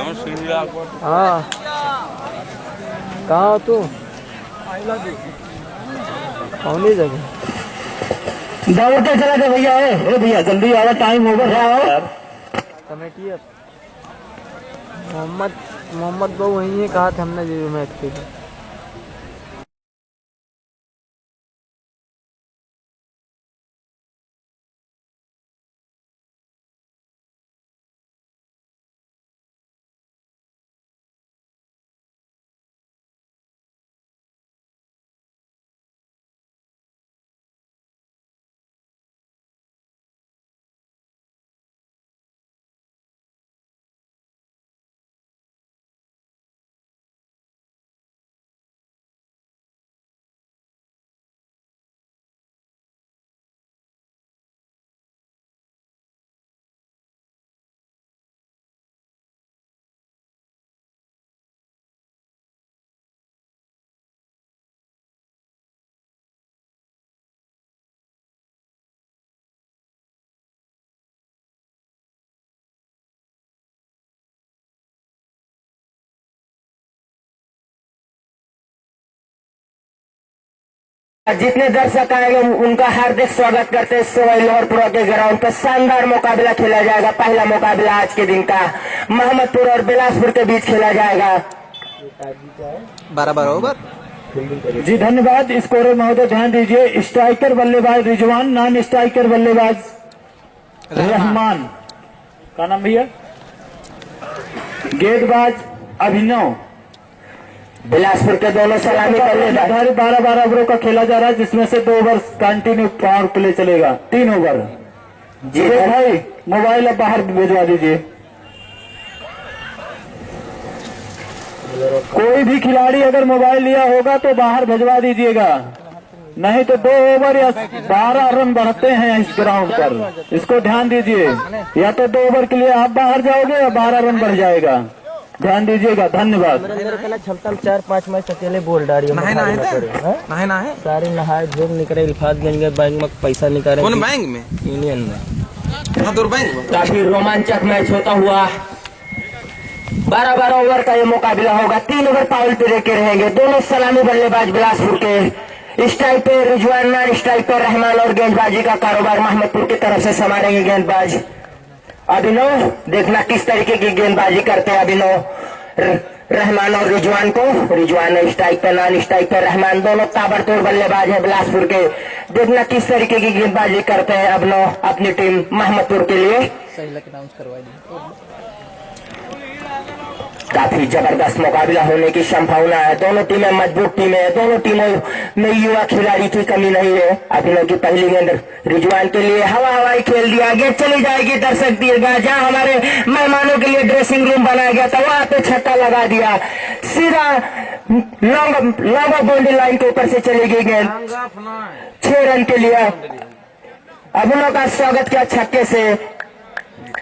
हाँ कहाँ हो तू? कौन ही जगह दौड़ के चला गया भैया है भैया जल्दी आओ टाइम ओवर है कमेटी मोहम्मद वो वही है कहा था हमने जो मैच के लिए जितने दर्शक आएंगे उनका हार्दिक स्वागत करते हैं सवाई लाहौरपुरा के ग्राउंड पर शानदार मुकाबला खेला जाएगा। पहला मुकाबला आज के दिन का मोहम्मदपुर और बिलासपुर के बीच खेला जाएगा। 12 ओवर। जी धन्यवाद। स्कोरर महोदय ध्यान दीजिए। स्ट्राइकर बल्लेबाज रिजवान, नॉन स्ट्राइकर बल्लेबाज रहमान। का नाम भैया? गेंदबाज अभिनव। बिलासपुर के दोनों सलामी बल्लेबाज। 12 ओवरों का खेला जा रहा है जिसमें से 2 ओवर कंटिन्यू पावर प्ले चलेगा। 3 ओवर। जी भाई मोबाइल अब बाहर भिजवा दीजिए। कोई भी खिलाड़ी अगर मोबाइल लिया होगा तो बाहर भिजवा दीजिएगा, नहीं तो 2 ओवर या 12 रन बढ़ते हैं इस ग्राउंड पर, इसको ध्यान दीजिए। या तो 2 ओवर के लिए आप बाहर जाओगे या 12 रन बढ़ जाएगा, ध्यान दीजिएगा। धन्यवाद। 4-5 मैच अकेले बोल डाली है सारे नहाए धूप निकले इल्फातगंज बैंक में पैसा निकाले। कौन बैंक में? यूनियन में। काफी रोमांचक मैच होता हुआ 12 ओवर का ये मुकाबला होगा। 3 ओवर पावर प्ले के रहेंगे। दोनों सलामी बल्लेबाज बिलासपुर के। स्ट्राइक पे रिजवान, नॉन स्ट्राइक पे रहमान और गेंदबाजी का कारोबार मोहम्मदपुर की तरफ से संभालेंगे गेंदबाज अभिनव। देखना किस तरीके की गेंदबाजी करते हैं अभिनव। रहमान और रिजवान को, रिजवान स्ट्राइक पे, नॉन स्ट्राइक पे रहमान, दोनों ताबड़तोड़ बल्लेबाज है बिलासपुर के। देखना किस तरीके की गेंदबाजी करते हैं अभिनव अपनी टीम मोहम्मदपुर के लिए। सही लग अनाउंस करवा दी। काफी जबरदस्त मुकाबला होने की संभावना है। दोनों टीमें मजबूत टीमें हैं। दोनों टीमों में युवा खिलाड़ी की कमी नहीं है। अभिनव की पहली गेंद रिजवान के लिए हवाई खेल दिया। गेंद चली जाएगी दर्शक दीर्घा। जहां हमारे मेहमानों के लिए ड्रेसिंग रूम बनाया गया था वहां पे छक्का लगा दिया। सीधा लॉन्ग बाउंड्री लाइन के ऊपर से चली गई गेंद। 6 रन के लिए अभिनव का स्वागत किया छक्के से।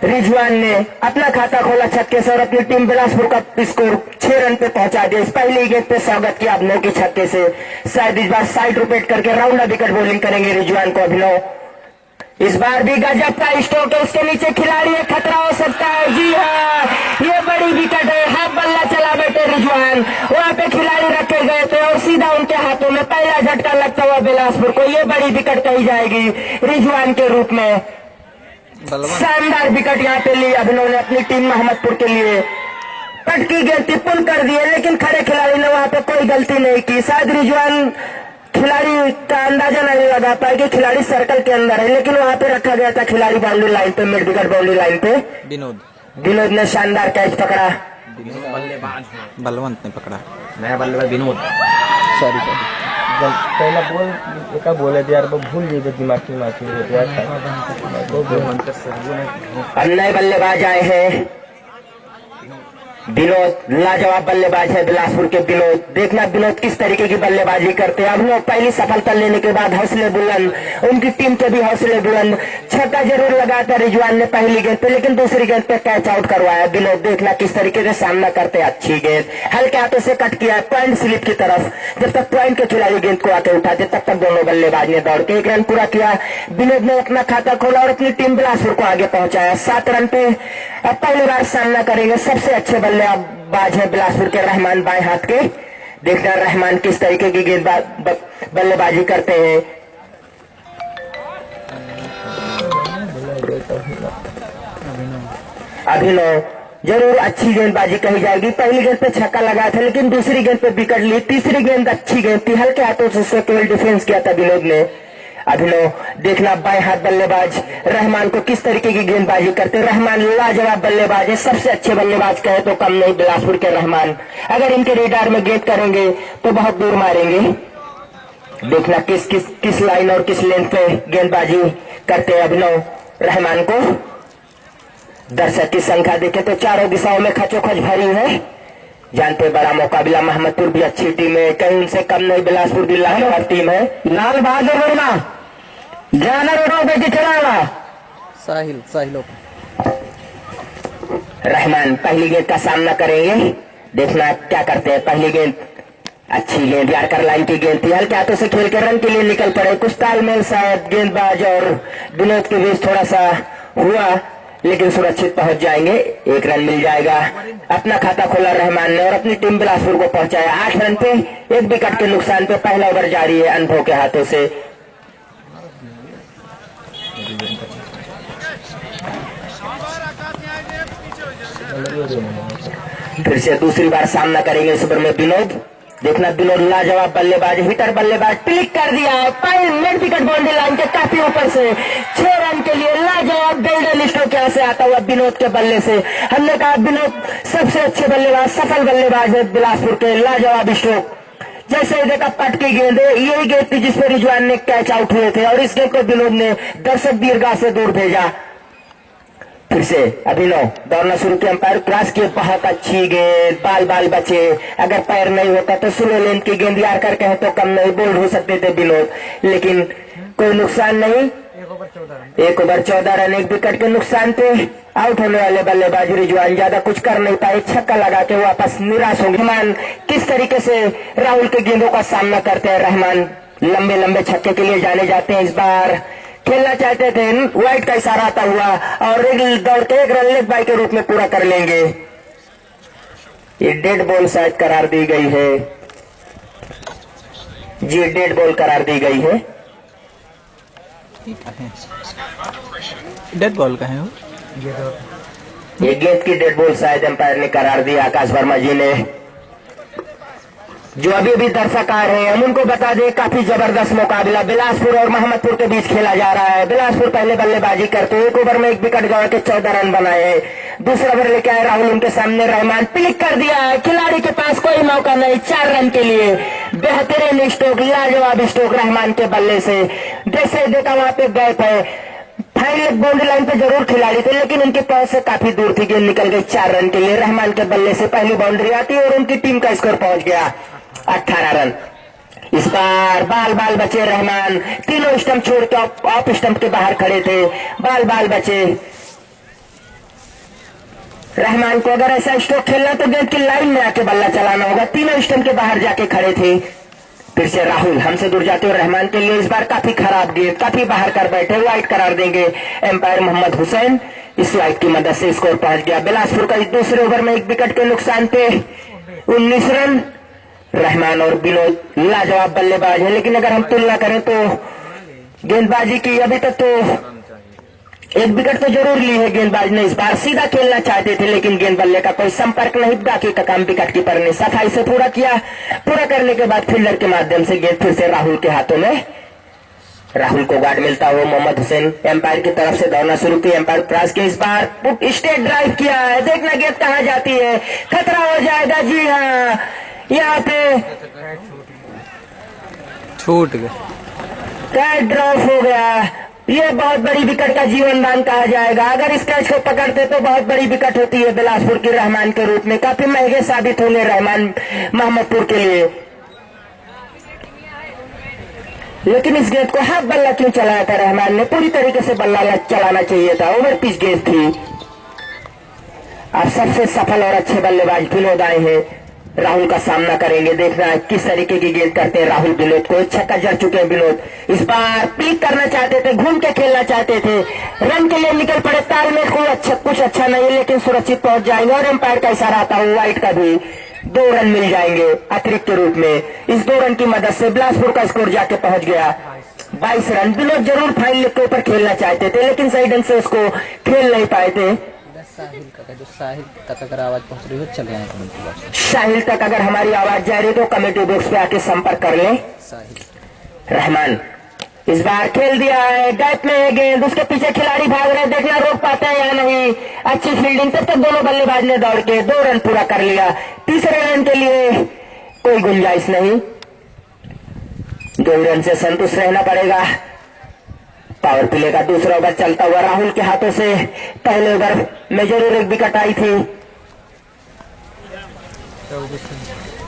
रिजवान ने अपना खाता खोला छक्के से और अपनी टीम बिलासपुर का स्कोर 6 रन पे पहुंचा दिया। इस पहली गेंद पे स्वागत किया अभिनव के छक्के से। शायद इस बार साइड रोटेट करके राउंड विकेट बॉलिंग करेंगे रिजवान को अभिनव। इस बार भी गजब का स्ट्रोक है। उसके नीचे खिलाड़ी है, खतरा हो सकता है। जी हाँ, ये बड़ी विकेट है। हाफ बल्ला चला बैठे रिजवान। वहां पे खिलाड़ी रखे गए थे और सीधा उनके हाथों में पहला झटका लगता हुआ बिलासपुर को। ये बड़ी विकेट कही जाएगी रिजवान के रूप में। शानदार विकेट यहाँ पे ली अभिनव ने अपनी टीम मोहम्मदपुर के लिए। पटकी गेंद टिप्पण कर दी है लेकिन खड़े खिलाड़ी ने वहां पे कोई गलती नहीं की। शायद रिजवान खिलाड़ी का अंदाजा नहीं लगा पाए कि खिलाड़ी सर्कल के अंदर है, लेकिन वहां पे रखा गया था खिलाड़ी बाउंड्री लाइन पे, मिड विकेट बाउंड्री लाइन पे। विनोद ने शानदार कैच पकड़ा। बलवंत ने पकड़ा। नया बल्लेबाज विनोद। सॉरी पहला बॉल एक बोले थे यार, वो भूल गई दिमाग यार। नए बल्लेबाज आए हैं विनोद। लाजवाब बल्लेबाज है बिलासपुर के विनोद। देखना विनोद किस तरीके की बल्लेबाजी करते हैं। अब लोग पहली सफलता लेने के बाद हौसले बुलंद, उनकी टीम के भी हौसले बुलंद। छक्का जरूर लगाया था रिजवान ने पहली गेंद पे, लेकिन दूसरी गेंद पे कैच आउट करवाया विनोद। देखना किस तरीके से सामना करते हैं। अच्छी गेंद हल्के हाथों से कट किया पॉइंट स्लिप की तरफ। जब तक पॉइंट के खिलाड़ी गेंद को आके उठाते तब तक दोनों बल्लेबाज ने दौड़ के 1 रन पूरा किया। विनोद ने अपना खाता खोला और अपनी टीम बिलासपुर को आगे पहुंचाया। 7 रन पे अब पहली बार सामना करेंगे सबसे अच्छे बल्लेबाज है बिलासपुर के रहमान बाएं हाथ के। देखना रहमान किस तरीके की बल्लेबाजी करते हैं। अभिनव जरूर अच्छी गेंदबाजी कही जाएगी। पहली गेंद पे छक्का लगाया था लेकिन दूसरी गेंद पे विकेट ली। तीसरी गेंद अच्छी गेंद थी, हल्के हाथों से उसको केवल डिफेंस किया था विनोद ने। अभिनव देखना बाएं हाथ बल्लेबाज रहमान को किस तरीके की गेंदबाजी करते। रहमान लाजवाब बल्लेबाज है, सबसे अच्छे बल्लेबाज कहे तो कम नहीं बिलासपुर के रहमान। अगर इनके रेडार में गेंद करेंगे तो बहुत दूर मारेंगे। देखना किस लाइन और किस लेंथ पे गेंदबाजी करते हैं अभिनव रहमान को। दर्शक की संख्या देखें तो चारों दिशाओं में खचोखच भरी है। जानते बड़ा मुकाबला, मोहम्मदपुर भी अच्छी टीम है, कहीं उनसे कम नहीं बिलासपुर भी लाजवाब टीम है। लाल बहादुर वर्मा जाना रोडों पे की चलावा साहिल रहमान पहली गेंद का सामना करेंगे। देखना क्या करते हैं। पहली गेंद अच्छी गेंद यारकर लाइन की गेंद थी, हल्के हाथों से खेल के रन के लिए निकल पड़े। कुछ तालमेल शायद गेंदबाज और विनोद के बीच थोड़ा सा हुआ लेकिन सुरक्षित पहुंच जाएंगे। एक रन मिल जाएगा। अपना खाता खोला रहमान ने और अपनी टीम बिलासपुर को पहुंचाया 8 रन पे 1 विकेट के नुकसान पे। पहला ओवर जारी है अनुभव के हाथों से। फिर से दूसरी बार सामना करेंगे इस ओवर में विनोद। देखना विनोद लाजवाब बल्लेबाज, हिटर बल्लेबाज, क्लिक कर दिया है pile net wicket boundary line के काफी ऊपर से। 6 रन के लिए लाजवाब गोल्डन स्ट्रोक यहाँ से आता हुआ विनोद के बल्ले से। हमने कहा विनोद सबसे अच्छे बल्लेबाज, सफल बल्लेबाज है बिलासपुर के। लाजवाब स्ट्रोक, जैसे देखा पट की गेंद है, यही गेंद थी जिसपे रिजवान ने कैच आउट हुए थे और इस गेंद को विनोद ने दर्शक दीर्घा से दूर भेजा। फिर से अभिनव दौड़ना शुरू किया, अंपायर क्रॉस किए, बहुत अच्छी गेंद, बाल बचे। अगर पैर नहीं होता तो स्लो लेंथ की गेंद यार कर कहे तो कम नहीं बोल्ड हो सकते थे विनोद, लेकिन कोई नुकसान नहीं। 1 ओवर 14 रन 1 विकेट के नुकसान पे आउट होने वाले बल्लेबाज रिजवान ज्यादा कुछ कर नहीं पाए। छक्का लगा के वापस निराश होंगे। रहमान किस तरीके से राहुल के गेंदों का सामना करते हैं। रहमान लंबे छक्के के लिए जाने जाते हैं। इस बार खेलना चाहते थे, वाइट का इशारा आता हुआ और दौड़ के 1 रन लेग बाय के रूप में पूरा कर लेंगे। ये डेड बॉल शायद करार दी गई है जी, डेड बॉल करार दी गई है। डेड बॉल का है वो? ये गेंद की डेड बॉल शायद अंपायर ने करार दिया, आकाश वर्मा जी ने। जो अभी दर्शक आ रहे हैं हम उनको बता दें, काफी जबरदस्त मुकाबला बिलासपुर और मोहम्मदपुर के बीच खेला जा रहा है। बिलासपुर पहले बल्लेबाजी करते 1 ओवर में 1 विकेट गंवा के 14 रन बनाए हैं। दूसरा ओवर लेके आए राहुल, उनके सामने रहमान क्लिक कर दिया है। खिलाड़ी के पास कोई मौका नहीं, 4 रन के लिए बेहतरीन स्ट्रोक, लाजवाब स्ट्रोक रहमान के बल्ले से। जैसे देखा वहां पे गैप है, फाइनल बाउंड्री लाइन पे जरूर खिलाड़ी थे लेकिन उनके पास से काफी दूर थी, गेंद निकल गई। 4 रन के लिए रहमान के बल्ले से पहली बाउंड्री आती है और उनकी टीम का स्कोर पहुंच गया 18 रन। इस बार बाल बचे रहमान, तीनों स्टंप छोड़ के ऑफ स्टंप के बाहर खड़े थे। बाल बचे रहमान को। अगर ऐसा स्ट्रोक खेलना तो गेंद की लाइन में आके बल्ला चलाना होगा। तीनों स्टंप के बाहर जाके खड़े थे। फिर से राहुल हमसे दूर जाते हुए रहमान के लिए इस बार काफी खराब गेंद, काफी बाहर कर बैठे, वाइट करार देंगे एम्पायर मोहम्मद हुसैन। इस वाइट की मदद से स्कोर पहुंच गया बिलासपुर का। दूसरे ओवर में 1 विकेट के नुकसान पे 19 रन। रहमान और विनोद लाजवाब बल्लेबाज है लेकिन अगर हम तुलना करें तो गेंदबाजी की अभी तक तो 1 विकेट तो जरूर ली है गेंदबाज ने। इस बार सीधा खेलना चाहते थे लेकिन गेंद बल्ले का कोई संपर्क नहीं। बाकी का काम विकेट कीपर ने सफाई से पूरा किया। पूरा करने के बाद फील्डर के माध्यम से गेंद फिर से राहुल के हाथों में। राहुल को गार्ड मिलता हुआ मोहम्मद हुसैन एम्पायर की तरफ से दौड़ना शुरू किया। एम्पायर क्रॉस के इस बार स्टेट ड्राइव किया है। देखना गेंद कहां जाती है, खतरा हो जाएगा। जी हाँ, यहाँ पे छूट गया, कैच ड्रॉप हो गया। ये बहुत बड़ी विकेट का जीवन दान कहा जाएगा। अगर इस कैच को पकड़ते तो बहुत बड़ी विकेट होती है बिलासपुर की रहमान के रूप में। काफी महंगे साबित होंगे रहमान मोहम्मदपुर के लिए। लेकिन इस गेंद को हाफ बल्ला क्यों चलाया था रहमान ने? पूरी तरीके से बल्ला चलाना चाहिए था, ओवर पिच गेंद थी। अब सबसे सफल और अच्छे बल्लेबाज विनोद आए हैं। राहुल का सामना करेंगे। देखना है किस तरीके की गेंद करते हैं राहुल विनोद को। छक्का जड़ चुके हैं विनोद, इस बार पिक करना चाहते थे, घूम के खेलना चाहते थे, रन के लिए निकल पड़े। तालमेल को कुछ अच्छा नहीं, लेकिन सुरक्षित पहुंच जाएंगे और एम्पायर का इशारा आता हुआ वाइट का भी 2 रन मिल जाएंगे अतिरिक्त के रूप में। इस 2 रन की मदद से बिलासपुर का स्कोर जाके पहुंच गया 22 रन। विनोद जरूर फाइनल के ऊपर खेलना चाहते थे, लेकिन सही ढंग से उसको खेल नहीं पाए थे। साहिल तक अगर आवाज पहुंच रही हो चले आए कमेंट्री बॉक्स। साहिल तक अगर हमारी आवाज जा रही है तो कमेंट्री बॉक्स पे आके संपर्क कर लें। साहिल रहमान इस बार खेल दिया है, गैप में है गेंद, उसके पीछे खिलाड़ी भाग रहे, देखना रोक पाते हैं या नहीं। अच्छी फील्डिंग, तब तक दोनों बल्लेबाज ने दौड़ के 2 रन पूरा कर लिया। तीसरे रन के लिए कोई गुंजाइश नहीं, 2 रन से संतुष्ट रहना पड़ेगा। पावर प्ले का दूसरा ओवर चलता हुआ राहुल के हाथों से। पहले ओवर में जरूर एक विकेट आई थी।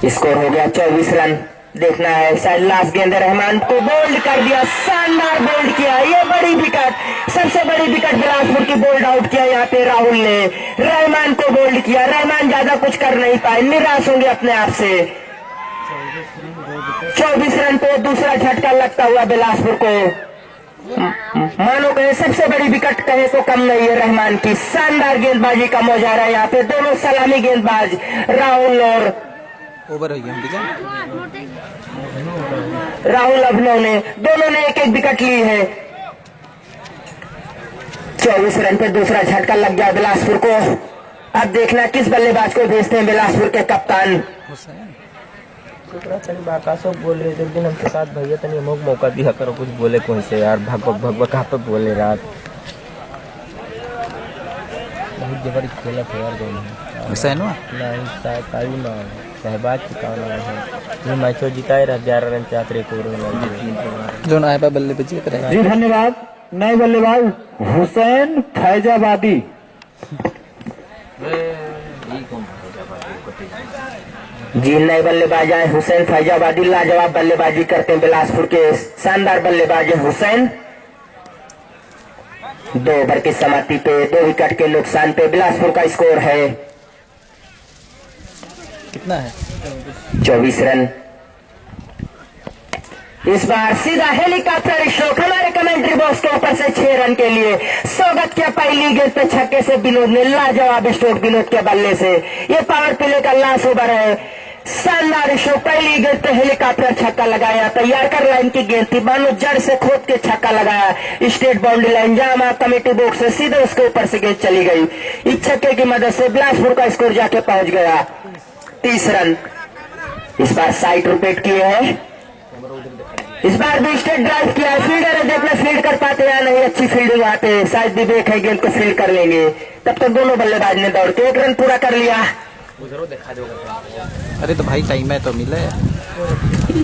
स्कोर हो गया 24 रन। देखना है शायद लास्ट गेंद रहमान को बोल्ड कर दिया, शानदार बोल्ड किया, ये बड़ी विकेट, सबसे बड़ी विकेट बिलासपुर की बोल्ड आउट किया यहाँ पे राहुल ने। रहमान को बोल्ड किया, रहमान ज्यादा कुछ कर नहीं पाए, निराश होंगे अपने आप से। 24 रन पे दूसरा झटका लगता हुआ बिलासपुर को। मानो कहे सबसे बड़ी विकेट कहे तो कम नहीं है रहमान की। शानदार गेंदबाजी का मुजाहरा यहाँ पे दोनों सलामी गेंदबाज राहुल और ओवर हो गया राहुल अभिनव ने, दोनों ने एक विकेट ली है। 24 रन पे दूसरा झटका लग गया बिलासपुर को। अब देखना किस बल्लेबाज को भेजते हैं बिलासपुर के कप्तान। तनी बाकाशो बोल रहे थे एक दिन हमके साथ, भैया तनी हमको मौका दिया करो कुछ बोले कहीं से यार। भगवा कहाँ पे बोले रात, बहुत जबरदस्त खेला था यार दोनों। हुसैन नहीं काली ना शहबाज चिकाना है, ये मैचो जिताए रहा 11 रन 4 रिकॉर्ड जो आए पे बल्लेबाजी करेगा। जी धन्यवाद। नए बल्लेबाज हुसैन फैजाबादी। जी नए बल्लेबाज आए हुसैन फैजाबादी, लाजवाब बल्लेबाजी करते हैं बिलासपुर के शानदार बल्लेबाज है हुसैन। 2 ओवर की समाप्ति पे 2 विकेट के नुकसान पे बिलासपुर का स्कोर है कितना है 24 रन। इस बार सीधा हेलीकॉप्टर स्ट्रोक हमारे कमेंट्री बॉक्स के ऊपर से 6 रन के लिए स्वागत किया। पहली गेंद पे छक्के से विनोद ने लाजवाब स्ट्रोक विनोद के बल्ले से। ये पावर प्ले का लास्ट ओवर है, शानदार स्ट्रोक। पहली गेंद पे हेलीकॉप्टर छक्का लगाया, तैयार कर लाइन की गेंद थी, मानो जड़ से खोद के छक्का लगाया स्टेट बाउंड्री लाइन, जहां कमेटी बॉक्स से सीधे उसके ऊपर से गेंद चली गई। इस छक्के की मदद से बिलासपुर का स्कोर जाके पहुंच गया 30 रन। इस बार साइड रोटेट किए हैं, इस बार भी स्टेट ड्राइव किया। फील्डर है, देखना फील्ड कर पाते या नहीं। अच्छी फील्डिंग वहां पे, शायद विवेक है गेंद को फील्ड कर लेंगे। तब तक दोनों बल्लेबाज ने दौड़ के 1 रन पूरा कर लिया। अरे तो भाई टाइम है तो मिले।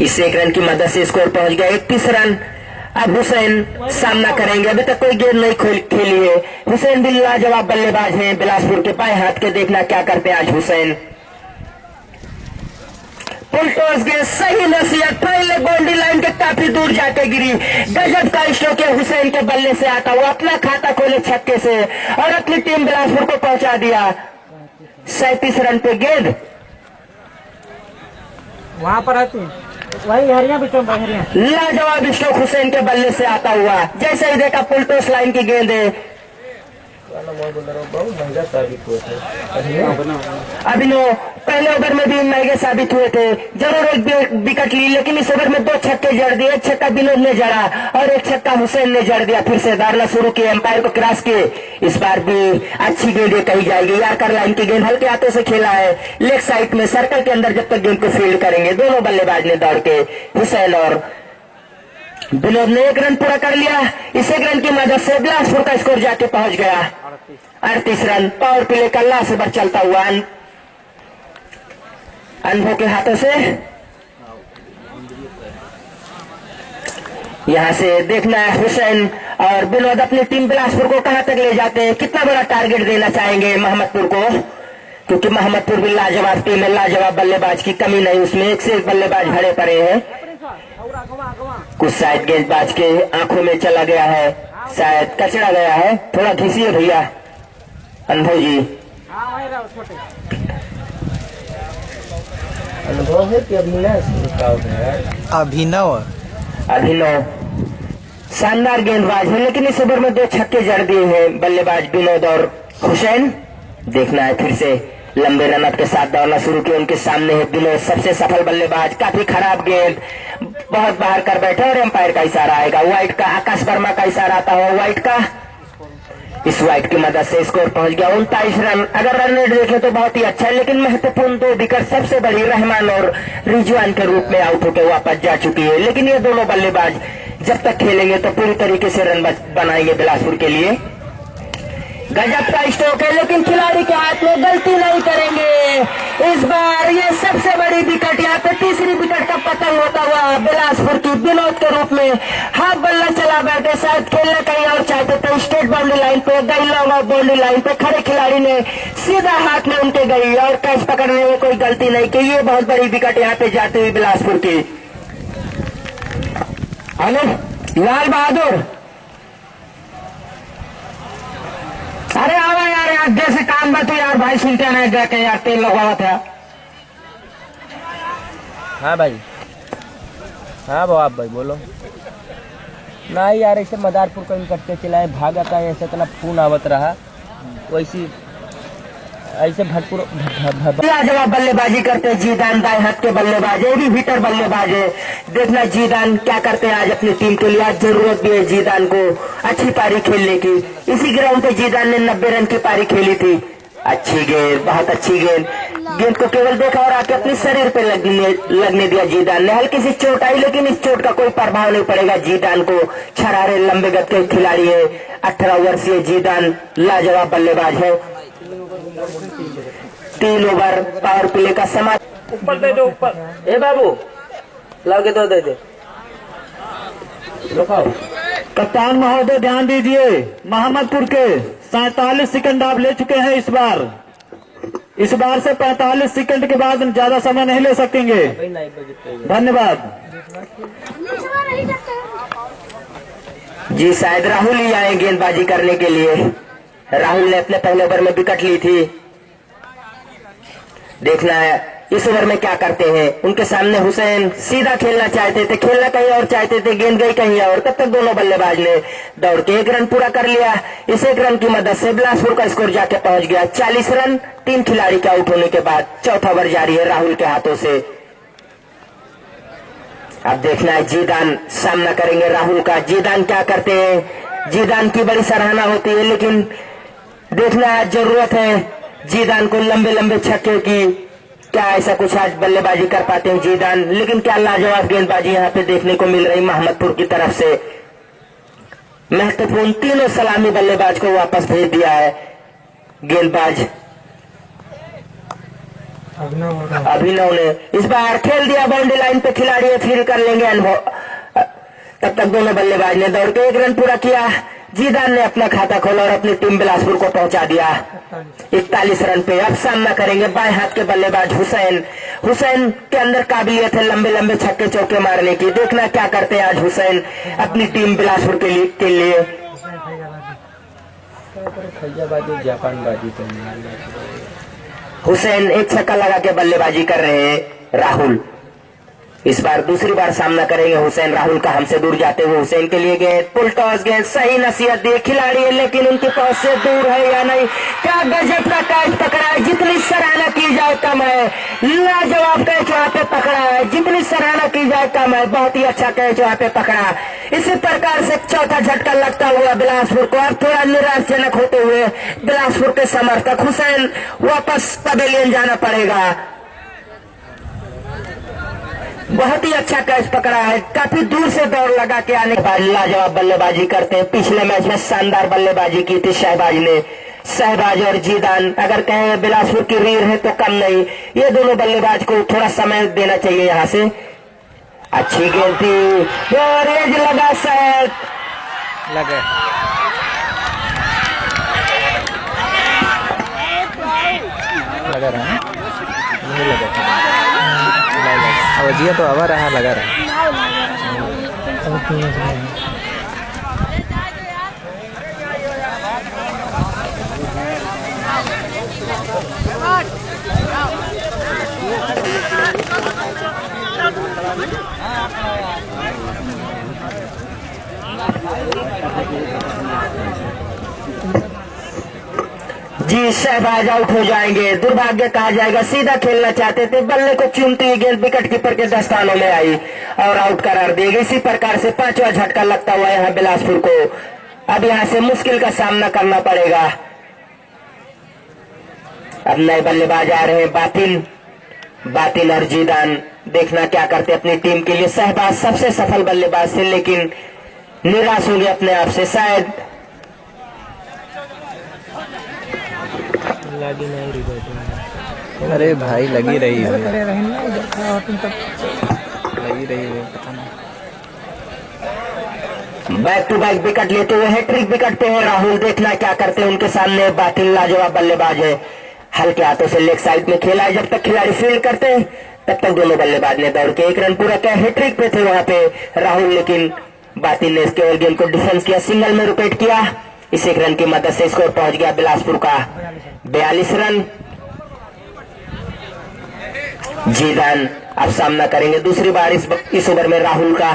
इस 1 रन की मदद से स्कोर पहुंच गया 31 रन। अब हुसैन सामना करेंगे, अभी तक कोई गेंद नहीं खेली है। हुसैन भी लाजवाब बल्लेबाज हैं बिलासपुर के बाएं हाथ के, देखना क्या करते हैं आज हुसैन। पुलटोस के सही नसीहत, पहले बाउंड्री लाइन के काफी दूर जाके गिरी। गजब का स्ट्रोक है हुसैन के बल्ले से आता हुआ, अपना खाता खोले छक्के से और अपनी टीम बिलासपुर को पहुंचा दिया। 37 रन पे गेंद वहाँ पर आती वही हरिया बिचों हरिया। लाजवाब स्ट्रोक हुसैन के बल्ले से आता हुआ, जैसे ही देखा पुलटोस लाइन की गेंद है। बहुत महंगा साबित हुए थे अभिनव पहले ओवर में भी महंगे साबित हुए थे, जरूर एक विकेट ली, लेकिन इस ओवर में 2 छक्के जड़ दिए। एक छक्का विनोद ने जड़ा और एक छक्का हुसैन ने जड़ दिया। फिर से धारना शुरू की, एम्पायर को क्रॉस किए। इस बार भी अच्छी गेंद कही जाएगी, यारकर लाइन की गेंद हल्के हाथों से खेला है लेग साइड में, सर्कल के अंदर जब तक गेंद को फील्ड करेंगे। दोनों बल्लेबाज ने दौड़ के हुसैन और विनोद ने 1 रन पूरा कर लिया। इस 1 रन की मदद से बिलासपुर का स्कोर जाके पहुंच गया 38 रन। पावर प्ले का लास्ट ओवर चलता हुआ अनुभव के हाथों से। यहां से देखना है हुसैन और विनोद अपनी टीम बिलासपुर को कहां तक ले जाते हैं, कितना बड़ा टारगेट देना चाहेंगे मोहम्मदपुर को, क्योंकि मोहम्मदपुर भी लाजवाब टीम है, लाजवाब बल्लेबाज की कमी नहीं उसमें, एक से एक बल्लेबाज भरे पड़े हैं। कुछ शायद गेंदबाज के आंखों में चला गया है, शायद कचरा गया है, थोड़ा घिसिए भैया अनुभव जी। अनुभव है कि अभी ना रुकाव है? अभिनव अभिनव शानदार गेंदबाज है, लेकिन इस ओवर में 2 छक्के जड़ दिए हैं बल्लेबाज विनोद और हुसैन। देखना है फिर से लंबे रनअप के साथ दौड़ना शुरू किया। उनके सामने है विनोद, सबसे सफल बल्लेबाज। काफी खराब गेंद, बहुत बाहर कर बैठे और एम्पायर का इशारा आएगा वाइड का। आकाश वर्मा का इशारा आता है वाइड का। इस वाइड की मदद से स्कोर पहुंच गया 29 रन। अगर रन रेट देखें तो बहुत ही अच्छा है, लेकिन महत्वपूर्ण 2 विकेट सबसे बड़ी रहमान और रिजवान के रूप में आउट होकर वापस जा चुकी है। लेकिन ये दोनों बल्लेबाज जब तक खेलेंगे तो पूरी तरीके से रन बनाएंगे बिलासपुर के लिए। गजब का स्ट्रोक है, लेकिन खिलाड़ी के हाथ में गलती नहीं करेंगे इस बार। ये सबसे बड़ी विकेट, यहाँ पे तीसरी विकेट का पतन होता हुआ बिलासपुर की विनोद के रूप में हाफ बल्ला चला बैठे। शायद खेलना कहीं और चाहते थे। स्टेट बाउंड्री लाइन पे गई, लॉन्ग ऑफ बाउंड्री लाइन पे खड़े खिलाड़ी ने सीधा हाथ में उनके गई और कैच पकड़ने में कोई गलती नहीं की। ये बहुत बड़ी विकेट यहाँ पे जाती हुई बिलासपुर की। हेलो लाल बहादुर, अरे आवा यार, आगे से काम बा तो यार भाई सुनते नहीं जाके यार, तेल लगवा था। हाँ भाई, हाँ बाप भाई बोलो। नहीं यार, ऐसे मदारपुर कहीं करते चलाए भाग आता है, ऐसे इतना खून आवत रहा वैसी ऐसे भरपूर जवाब बल्लेबाजी करते जीदान, दाएं हाथ के बल्लेबाज है, भी हिटर बल्लेबाज है। देखना जीदान क्या करते हैं आज अपनी टीम के लिए। आज जरूरत भी है जीदान को अच्छी पारी खेलने की। इसी ग्राउंड पे जीदान ने 90 रन की पारी खेली थी। अच्छी गेंद, बहुत अच्छी गेंद। गेंद को केवल देखा और आके अपने शरीर पे लगने दिया जीदान ने। हल्की सी चोट आई, लेकिन इस चोट का कोई प्रभाव नहीं पड़ेगा जीदान को। छरारे लंबे गद के खिलाड़ी है। 18 वर्षीय जीदान लाजवाब बल्लेबाज है। 3 ओवर पावर प्ले का समाप्त। ऊपर दे दो, ऊपर। ए बाबू लाओ के दो, दे दे खाओ। कप्तान महोदय ध्यान दीजिए, मोहम्मदपुर के 47 सेकंड आप ले चुके हैं इस बार। इस बार से 45 सेकंड के बाद ज्यादा समय नहीं ले सकेंगे। धन्यवाद जी। शायद राहुल ही आए गेंदबाजी करने के लिए। राहुल ने अपने पहले ओवर में विकेट ली थी। देखना है इस ओवर में क्या करते हैं। उनके सामने हुसैन सीधा खेलना चाहते थे, खेलना कहीं और चाहते थे, गेंद गई कहीं और। तब तक दोनों बल्लेबाज ने दौड़ के 1 रन पूरा कर लिया। इस 1 रन की मदद से बिलासपुर का स्कोर जाके पहुंच गया 40 रन। 3 खिलाड़ी के आउट होने के बाद चौथा ओवर जारी है राहुल के हाथों से। अब देखना है जीदान सामना करेंगे राहुल का। जीदान क्या करते हैं। जीदान की बड़ी सराहना होती है, लेकिन देखना है जरूरत है जीदान को लंबे लंबे छक्के की। क्या ऐसा कुछ आज बल्लेबाजी कर पाते हैं जीदान। लेकिन क्या लाजवाब गेंदबाजी यहाँ पे देखने को मिल रही मोहम्मदपुर की तरफ से। महत्वपूर्ण तीनों सलामी बल्लेबाज को वापस भेज दिया है गेंदबाज अभिनव ने। इस बार खेल दिया बाउंड्री लाइन पे, खिलाड़ी फील कर लेंगे अनुभव। तब तक दोनों बल्लेबाज ने दौड़ के 1 रन पूरा किया। जीदान ने अपना खाता खोला और अपनी टीम बिलासपुर को पहुंचा दिया 41 रन पे। अब सामना करेंगे बाएं हाथ के बल्लेबाज हुसैन। हुसैन के अंदर काबिलियत है लंबे लंबे छक्के चौके मारने की। देखना क्या करते हैं आज हुसैन अपनी टीम बिलासपुर के लिए। हुसैन एक छक्का लगा के बल्लेबाजी कर रहे हैं राहुल। इस बार दूसरी बार सामना करेंगे हुसैन राहुल का। हमसे दूर जाते हुए हुसैन के लिए गेंद, पुल टॉस गेंद, सही नसीहत दी खिलाड़ी है, लेकिन उनकी पहुंच से दूर है या नहीं। क्या गजब का कैच पकड़ा है, जितनी सराहना की जाए कम है। लाजवाब कैच वहां पे पकड़ा है, जितनी सराहना की जाए कम है। बहुत ही अच्छा कैच वहां पे पकड़ा। इसी प्रकार से चौथा झटका लगता हुआ बिलासपुर को। अब थोड़ा निराशजनक होते हुए बिलासपुर के समर्थक हुसैन वापस पवेलियन जाना पड़ेगा। बहुत ही अच्छा कैच पकड़ा है, काफी दूर से दौड़ लगा के आने के बाद लाजवाब बल्लेबाजी करते हैं। पिछले मैच में शानदार बल्लेबाजी की थी शहबाज ने। शहबाज और जीदान अगर कहें बिलासपुर की रीढ़ है तो कम नहीं। ये दोनों बल्लेबाज को थोड़ा समय देना चाहिए यहाँ से। अच्छी गेंद थी और एज लगा शायद लगे लगा रहा है, नहीं लगा अब जिया तो आवा रहा लगा रहा। जी शहबाज आउट हो जाएंगे। दुर्भाग्य कहा जाएगा, सीधा खेलना चाहते थे, बल्ले को चूमती हुई गेंद विकेट कीपर के दस्तानों में आई और आउट करार दी गई। इसी प्रकार से 5वां झटका लगता हुआ यहाँ बिलासपुर को अब यहाँ से मुश्किल का सामना करना पड़ेगा। अब नए बल्लेबाज आ रहे हैं, बातिल और जीदान। देखना क्या करते अपनी टीम के लिए। शहबाज सबसे सफल बल्लेबाज थे, लेकिन निराश होंगे अपने आप से शायद। लगी नहीं रही बैटिंग। अरे भाई लगी रही है, लगी रही है, पता नहीं। बैक टू बैक विकेट लेते हुए हैट्रिक विकेट पे है राहुल। देखना क्या करते हैं उनके सामने बातिल लाजवाब बल्लेबाज है। हल्के हाथों से लेग साइड में खेला है। जब तक खिलाड़ी फील्ड करते हैं तब तक दोनों बल्लेबाज ने दौड़ के 1 रन पूरा किया। हैट्रिक पे थे वहां पे राहुल, लेकिन बातिल ने इसके गेंद को डिफेंस किया, सिंगल में रोटेट किया। इस 1 रन की मदद से स्कोर पहुंच गया बिलासपुर का 42 रन। जीदान अब सामना करेंगे दूसरी बार इस ओवर में राहुल का।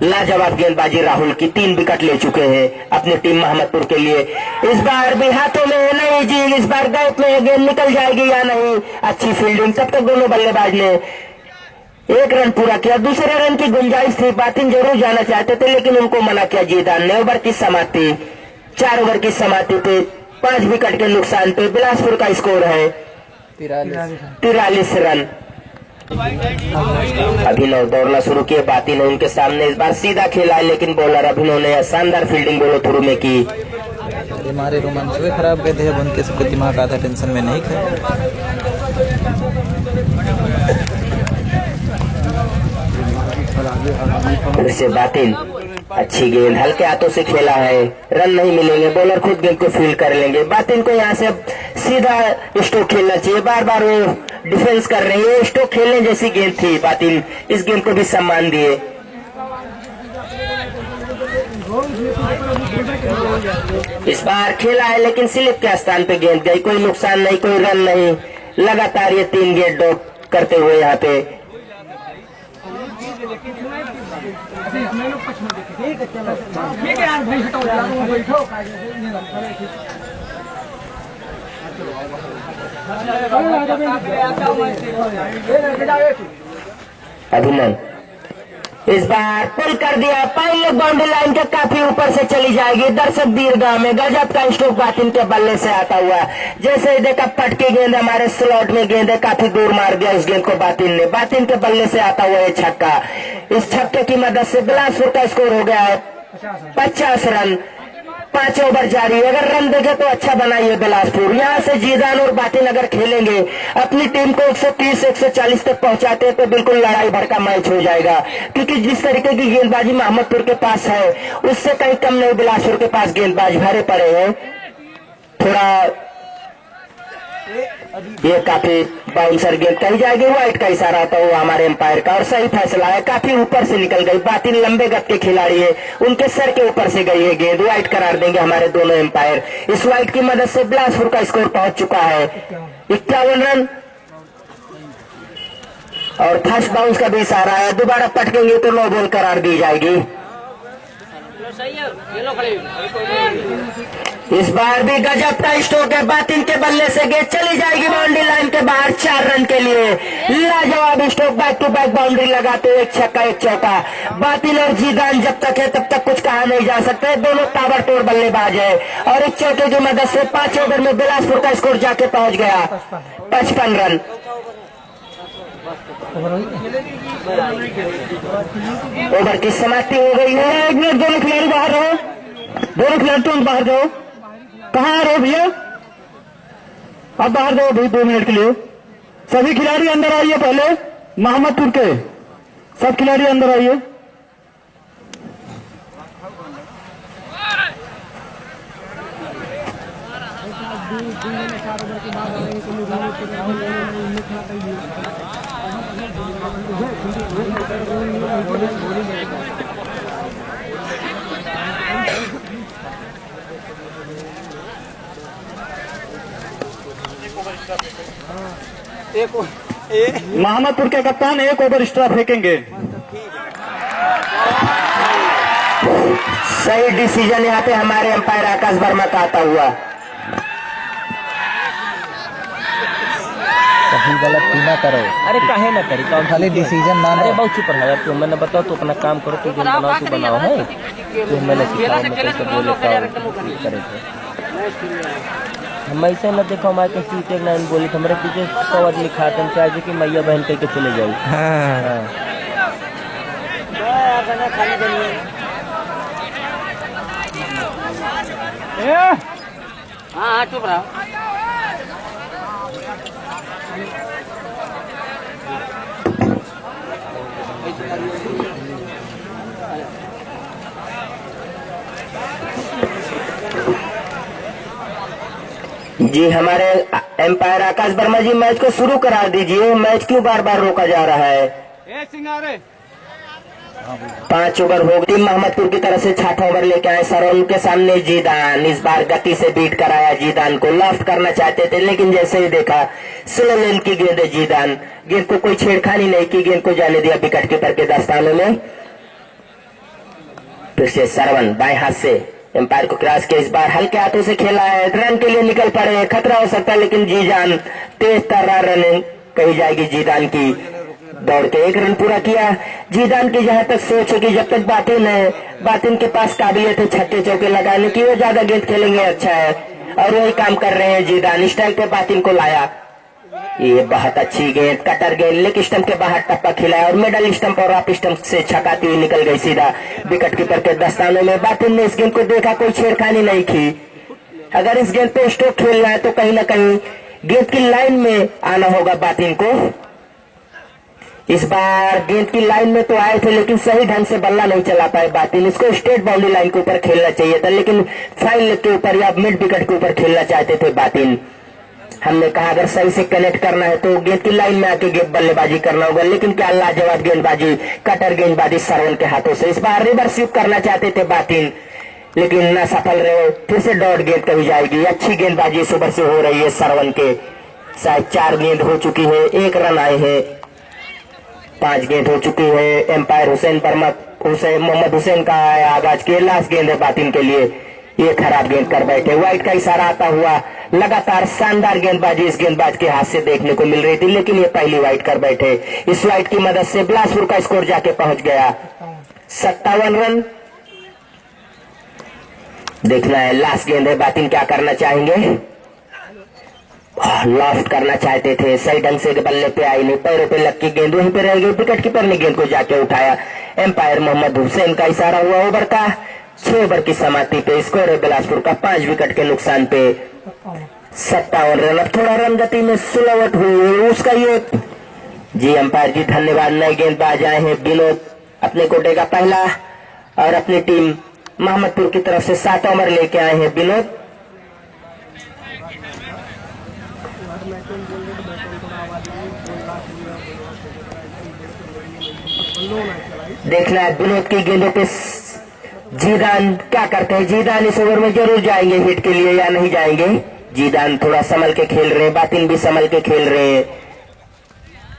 लाजवाब गेंदबाजी राहुल की, 3 विकेट ले चुके हैं अपनी टीम मोहम्मदपुर के लिए। इस बार भी हाथों में नहीं जी, इस बार गैप में गेंद निकल जाएगी या नहीं। अच्छी फील्डिंग। तब तक दोनों बल्लेबाज ने 1 रन पूरा किया। दूसरे रन की गुंजाइश थी, बातिल जरूर जाना चाहते थे, लेकिन उनको मना किया जीदान ने। ओवर की समाप्ति 4 ओवर की समाप्ति पे 5 विकेट के नुकसान पे बिलासपुर का स्कोर है 43 रन। अभिनव दौड़ना शुरू किए, बातिल ने उनके सामने इस बार सीधा खेला है, लेकिन बॉलर अभिनव ने शानदार फील्डिंग बोलो थ्रू में की। हमारे रोमांच भी खराब गए थे, अब उनके सबके दिमाग आधा टेंशन में नहीं थे। फिर से बातिल, अच्छी गेंद, हल्के हाथों से खेला है, रन नहीं मिलेंगे। बॉलर खुद गेंद को फील्ड कर लेंगे। बातिल को यहाँ से सीधा स्ट्रोक खेलना चाहिए। बार बार वो डिफेंस कर रहे हैं, स्ट्रोक खेलने जैसी गेंद थी। बातिल इस गेंद को भी सम्मान दिए। इस बार खेला है, लेकिन स्लिप के स्थान पे गेंद गई। कोई नुकसान नहीं, कोई रन नहीं। लगातार ये 3 गेंद ड्रॉप करते हुए यहाँ पे अभिनंदन इस बार पुल कर दिया। पहले बाउंड्री लाइन के काफी ऊपर से चली जाएगी। दर्शक दीर्घा में गजब का स्ट्रोक बातिल के बल्ले से आता हुआ। जैसे ही देखा पटकी गेंद हमारे स्लॉट में गेंद है, काफी दूर मार दिया इस गेंद को बातिल ने। बातिल के बल्ले से आता हुआ ये छक्का। इस छक्के की मदद से बिलासपुर का स्कोर हो गया है 50 रन। 5 ओवर जारी। अगर रन देखे तो अच्छा बनाइए बिलासपुर। यहाँ से जीदान और बातिल अगर खेलेंगे, अपनी टीम को 130-140 तक पहुंचाते हैं तो बिल्कुल लड़ाई भड़का मैच हो जाएगा। क्योंकि जिस तरीके की गेंदबाजी मोहम्मदपुर के पास है, उससे कहीं कम नहीं बिलासपुर के पास गेंदबाज भरे पड़े हैं। थोड़ा ये काफी बाउंसर गेंद कही जाएगी। वाइट का इशारा था वो हमारे एम्पायर का, और सही फैसला है। काफी ऊपर से निकल गई। बातिल लंबे गत के खिलाड़ी है, उनके सर के ऊपर से गई है गेंद। वाइट करार देंगे हमारे दोनों एम्पायर। इस वाइट की मदद से बिलासपुर का स्कोर पहुंच चुका है 51 रन। और फर्स्ट बाउंस का भी इशारा है। दोबारा पटकेंगे तो नो बॉल करार दी जाएगी। इस बार भी गजब का स्ट्रोक है। बातिल के बल्ले से गेंद चली जाएगी बाउंड्री लाइन के बाहर 4 रन के लिए। लाजवाब stroke, back to back boundary लगाते हुए 1 छक्का 1 चौका। बातिल और जीदान जब तक है तब तक कुछ कहा नहीं जा सकते। दोनों ताबड़तोड़ बल्लेबाज है, और इस चौके की मदद से 5 ओवर में बिलासपुर का स्कोर जाके पहुंच गया 55 रन। ओवर की समाप्ति हो गई है। 1 मिनट, दोनों खिलाड़ी बाहर रहो। दोनों खिलाड़ी तुरंत बाहर जाओ। कहाँ आ रहे हो भैया? अब बाहर जाओ भाई 2 मिनट के लिए। सभी खिलाड़ी अंदर आइए। पहले मोहम्मदपुर के सब खिलाड़ी अंदर आइए। मोहम्मदपुर के कप्तान 1 ओवर एक्स्ट्रा फेंकेंगे। सही डिसीजन यहाँ पे हमारे अंपायर आकाश वर्मा का आता हुआ। सही गलत तू ना करो, अरे काहे ना करी कौन खाली डिसीजन ना अरे लो। बहुत चुप रहा यार, तुम मैंने बताओ तो अपना काम करो, तू गेम बनाओ तू बनाओ है, तुम मैंने सिखाया मैं कैसे बोले करे थे। हम ऐसे न देखो हमारे के चीटे नाइन बोली तो हमारे पीछे 100 आदमी खाते हम चाहे कि मैया बहन कह के चले जाए। हाँ चुप रहा। जी हमारे एम्पायर आकाश वर्मा जी मैच को शुरू करा दीजिए, मैच क्यों बार बार रोका जा रहा है। 5 ओवर हो गई, मोहम्मदपुर की तरफ से 6वां ओवर लेके आए सरौन के सामने जीदान। इस बार गति से बीट कराया जीदान को, लेफ्ट करना चाहते थे लेकिन जैसे ही देखा स्लो लेन की गेंद है जीदान, गेंद को कोई छेड़खानी नहीं की, गेंद को जाने दिया विकेट कीपर के दस्तानों में। फिर से सरवन बाएं हाथ से एम्पायर को क्रॉस के इस बार हल्के हाथों से खेला है, रन के लिए निकल पड़े, खतरा हो सकता है लेकिन जीदान तेज तर्रार रनिंग कही जाएगी जीदान की, दौड़ के 1 रन पूरा किया। जीदान की जहां तक सोच है कि जब तक बातिन के पास काबिलियत है छक्के चौके लगाने की, वो ज्यादा गेंद खेलेंगे अच्छा है, और वही काम कर रहे हैं जीदान। स्ट्राइक पे बातिन को लाया, ये बहुत अच्छी गेंद, कटर गेंद, लेग स्टंप के बाहर टप्पा खिलाया और मिडल स्टंप और ऑफ स्टंप से छकाती हुई निकल गई सीधा विकेट कीपर के दस्तानों में। बातिन ने इस गेंद को देखा, कोई छेड़खानी नहीं की। अगर इस गेंद पे स्ट्रोक खेलना है तो कहीं ना कहीं गेंद की लाइन में आना होगा बातिन को। इस बार गेंद की लाइन में तो आए थे लेकिन सही ढंग से बल्ला नहीं चला पाए बातिन। इसको स्ट्रेट बाउंड्री लाइन के ऊपर खेलना चाहिए था, लेकिन फाइन लेग के ऊपर या मिड विकेट के ऊपर खेलना चाहते थे बातिन। हमने कहा अगर सही से कनेक्ट करना है तो गेंद की लाइन में आके बल्लेबाजी करना होगा, लेकिन क्या लाजवाब गेंदबाजी, कटर गेंदबाजी सरवन के हाथों से। इस बार रिवर्स स्वीप करना चाहते थे बातिन लेकिन न सफल रहे, फिर से डॉट गेंद कही जाएगी। अच्छी गेंदबाजी इस ओवर से हो रही है सरवन के, शायद 4 गेंद हो चुकी है, 1 रन आए हैं, 5 गेंद हो चुकी है। एम्पायर मोहम्मद हुसैन का आगाज के लास्ट गेंद है बातिन के लिए, ये खराब गेंद कर बैठे। व्हाइट का इशारा आता हुआ, लगातार शानदार गेंदबाजी इस गेंदबाज के हाथ से देखने को मिल रही थी, लेकिन ये पहली व्हाइट कर बैठे। इस व्हाइट की मदद से बिलासपुर का स्कोर जाके पहुंच गया 57 रन। देखना है लास्ट गेंद है, बातिन क्या करना चाहेंगे। लॉफ्ट करना चाहते थे, सही ढंग से बल्ले पे आई नहीं, पैरों पे लग की गेंद वहीं पे रह गई, विकेट कीपर ने गेंद को जाके उठाया। एम्पायर मोहम्मद हुसैन का इशारा हुआ ओवर का 6 ओवर की समाप्ति पे स्कोर है बिलासपुर का 5 विकेट के नुकसान पे 57 रन। अब थोड़ा रन गति में सुलवट हुई है उसका ये। जी अंपायर जी धन्यवाद। नए गेंदबाज आए हैं विनोद, अपने कोटे का पहला, और अपनी टीम मोहम्मदपुर की तरफ से 7 ओवर लेके आए हैं विनोद। देखना है विनोद की गेंदों पे जीदान क्या करते हैं। जीदान इस ओवर में जरूर जाएंगे हिट के लिए या नहीं जाएंगे। जीदान थोड़ा संभल के खेल रहे हैं, बातिन भी संभल के खेल रहे हैं।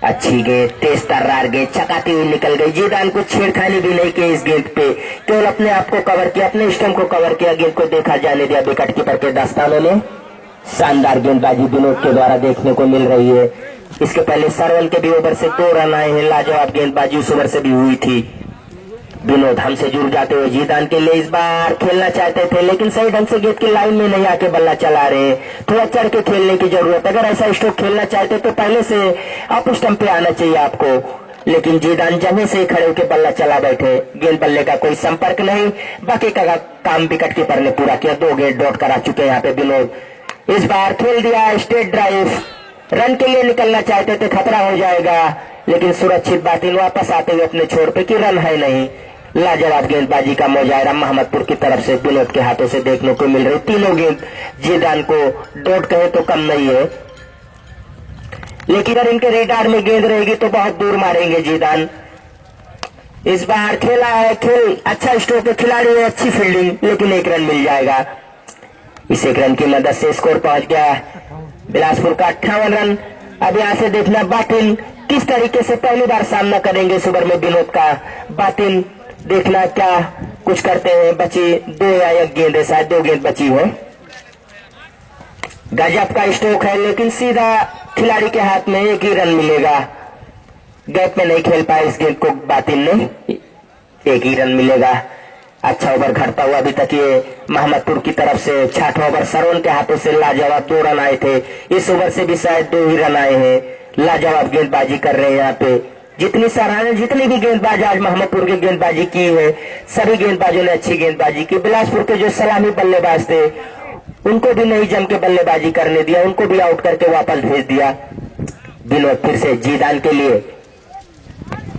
अच्छी गेंद, तेज तर्रार गेंद चकाती हुई निकल गई। जीदान को छेड़खानी भी नहीं की इस गेंद पे, केवल अपने आप को कवर किया, अपने स्टंप को कवर किया, गेंद को देखा जाने दिया विकेट कीपर के दस्तानों ने। शानदार गेंदबाजी विनोद के द्वारा देखने को मिल रही है। इसके पहले सरवन के भी ओवर से 2 रन आए हैं, लाजवाब गेंदबाजी उस ओवर से भी हुई थी। विनोद हमसे जुड़ जाते हुए जीदान के लिए इस बार खेलना चाहते थे, लेकिन सही ढंग से गेंद की लाइन में नहीं आके बल्ला चला रहे। थोड़ा चढ़ के खेलने की जरूरत है। अगर ऐसा स्ट्रोक खेलना चाहते तो पहले से अप स्टंप पे आना चाहिए आपको, लेकिन जीदान जगह से खड़े होकर बल्ला चला बैठे। गेंद बल्ले का कोई संपर्क नहीं, बाकी का काम विकेट कीपर ने पूरा किया। 2 गेंद डॉट करा चुके हैं यहाँ पे विनोद। इस बार खेल दिया स्ट्रेट ड्राइव, रन के लिए निकलना चाहते थे, खतरा हो जाएगा, लेकिन सुरक्षित बातिन वापस आते हुए अपने छोर पे कि रन है नहीं। लाजवाब गेंदबाजी का मुजाहरा मोहम्मदपुर की तरफ से विनोद के हाथों से देखने को मिल रही। तीनों गेंद जीदान को डॉट कहे तो कम नहीं है, लेकिन अगर इनके रेडार में गेंद रहेगी तो बहुत दूर मारेंगे जीदान। इस बार खेला है, खेल अच्छा स्ट्रोक है, खिलाड़ी है, अच्छी फील्डिंग, लेकिन 1 रन मिल जाएगा। इस 1 रन की मदद से स्कोर पहुंच गया बिलासपुर का 58 रन। अब यहां से देखना बातिन किस तरीके से पहली बार सामना करेंगे इस ओवर में विनोद का। बातिन देखना क्या कुछ करते हैं, बची 2 या 1 गेंद है, शायद 2 गेंद बची हो। गजब का स्ट्रोक है, लेकिन सीधा खिलाड़ी के हाथ में 1 ही रन मिलेगा। गैप में नहीं खेल पाए इस गेंद को बातिल ने, 1 ही रन मिलेगा। अच्छा ओवर घटता हुआ अभी तक ये मोहम्मदपुर की तरफ से 6वां ओवर सरवन के हाथों से लाजवाब 2 रन आए थे। इस ओवर से भी शायद 2 ही रन आए हैं। लाजवाब गेंदबाजी कर रहे हैं यहाँ पे। जितनी सराहना, जितनी भी गेंदबाज आज मोहम्मदपुर की गेंदबाजी की है, सभी गेंदबाजों ने अच्छी गेंदबाजी की। बिलासपुर के जो सलामी बल्लेबाज थे उनको भी नहीं जम के बल्लेबाजी करने दिया, उनको भी आउट करके वापस भेज दिया। विनोद फिर से जीदान के लिए,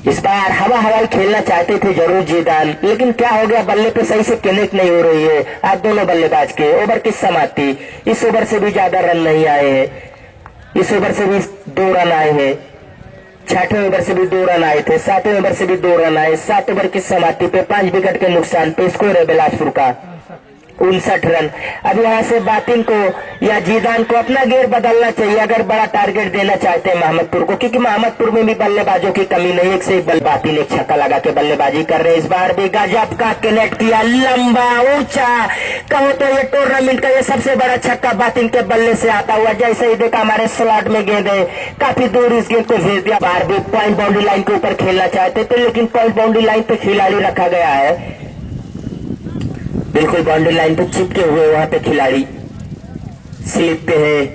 इस बार हवा हवाई खेलना चाहते थे जरूर जीदान, लेकिन क्या हो गया, बल्ले पे सही से कनेक्ट नहीं हो रही है। आज दोनों बल्लेबाज के ओवर की समाप्ति, इस ओवर से भी ज्यादा रन नहीं आए हैं। इस ओवर से भी 2 रन आए हैं, 6वें ओवर से भी 2 रन आए थे, 7वें ओवर से भी 2 रन आए। 7 ओवर की समाप्ति पे 5 विकेट के नुकसान पे स्कोर है बिलासपुर का 59 रन। अब यहाँ से बातिन को या जीदान को अपना गेयर बदलना चाहिए अगर बड़ा टारगेट देना चाहते हैं मोहम्मदपुर को, क्योंकि मोहम्मदपुर में भी बल्लेबाजों की कमी नहीं। एक से एक बल बातिन एक छक्का लगा के बल्लेबाजी कर रहे हैं। इस बार भी गजब का कनेक्ट किया, लंबा ऊंचा, कहो तो ये टूर्नामेंट का ये सबसे बड़ा छक्का बातिन के बल्ले से आता हुआ। जैसे ही देखा हमारे स्लॉट में गेंद है, काफी दूर इस गेंद को भेज दिया। बार भी पॉइंट बाउंड्री लाइन के ऊपर खेलना चाहते थे, लेकिन पॉइंट बाउंड्री लाइन पे खिलाड़ी रखा गया है, बिल्कुल बाउंड्री लाइन पे चिपके हुए। वहां पे खिलाड़ी स्लिप पे है,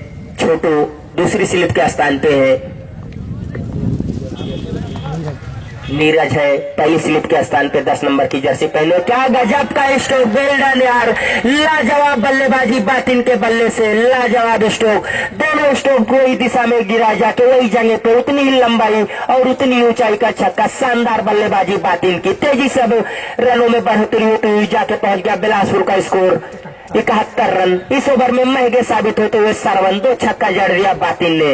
छोटू दूसरी स्लिप के स्थान पे है, नीरज है पहली स्लिप के स्थान पे 10 नंबर की जर्सी पहने। क्या गजब का स्ट्रोक, वेल डन यार, लाजवाब बल्लेबाजी बातिन के बल्ले से, लाजवाब स्ट्रोक। दोनों स्ट्रोक को वही दिशा में गिरा जाके वही जगह पे उतनी ही लंबाई और उतनी ऊंचाई का छक्का। शानदार बल्लेबाजी बातिन की, तेजी से अब रनों में बढ़ोतरी होती हुई जाके पहुंच गया बिलासपुर का स्कोर 71 रन। इस ओवर में महंगे साबित होते हुए सरवन 2 छक्का जड़ दिया बातिन ने।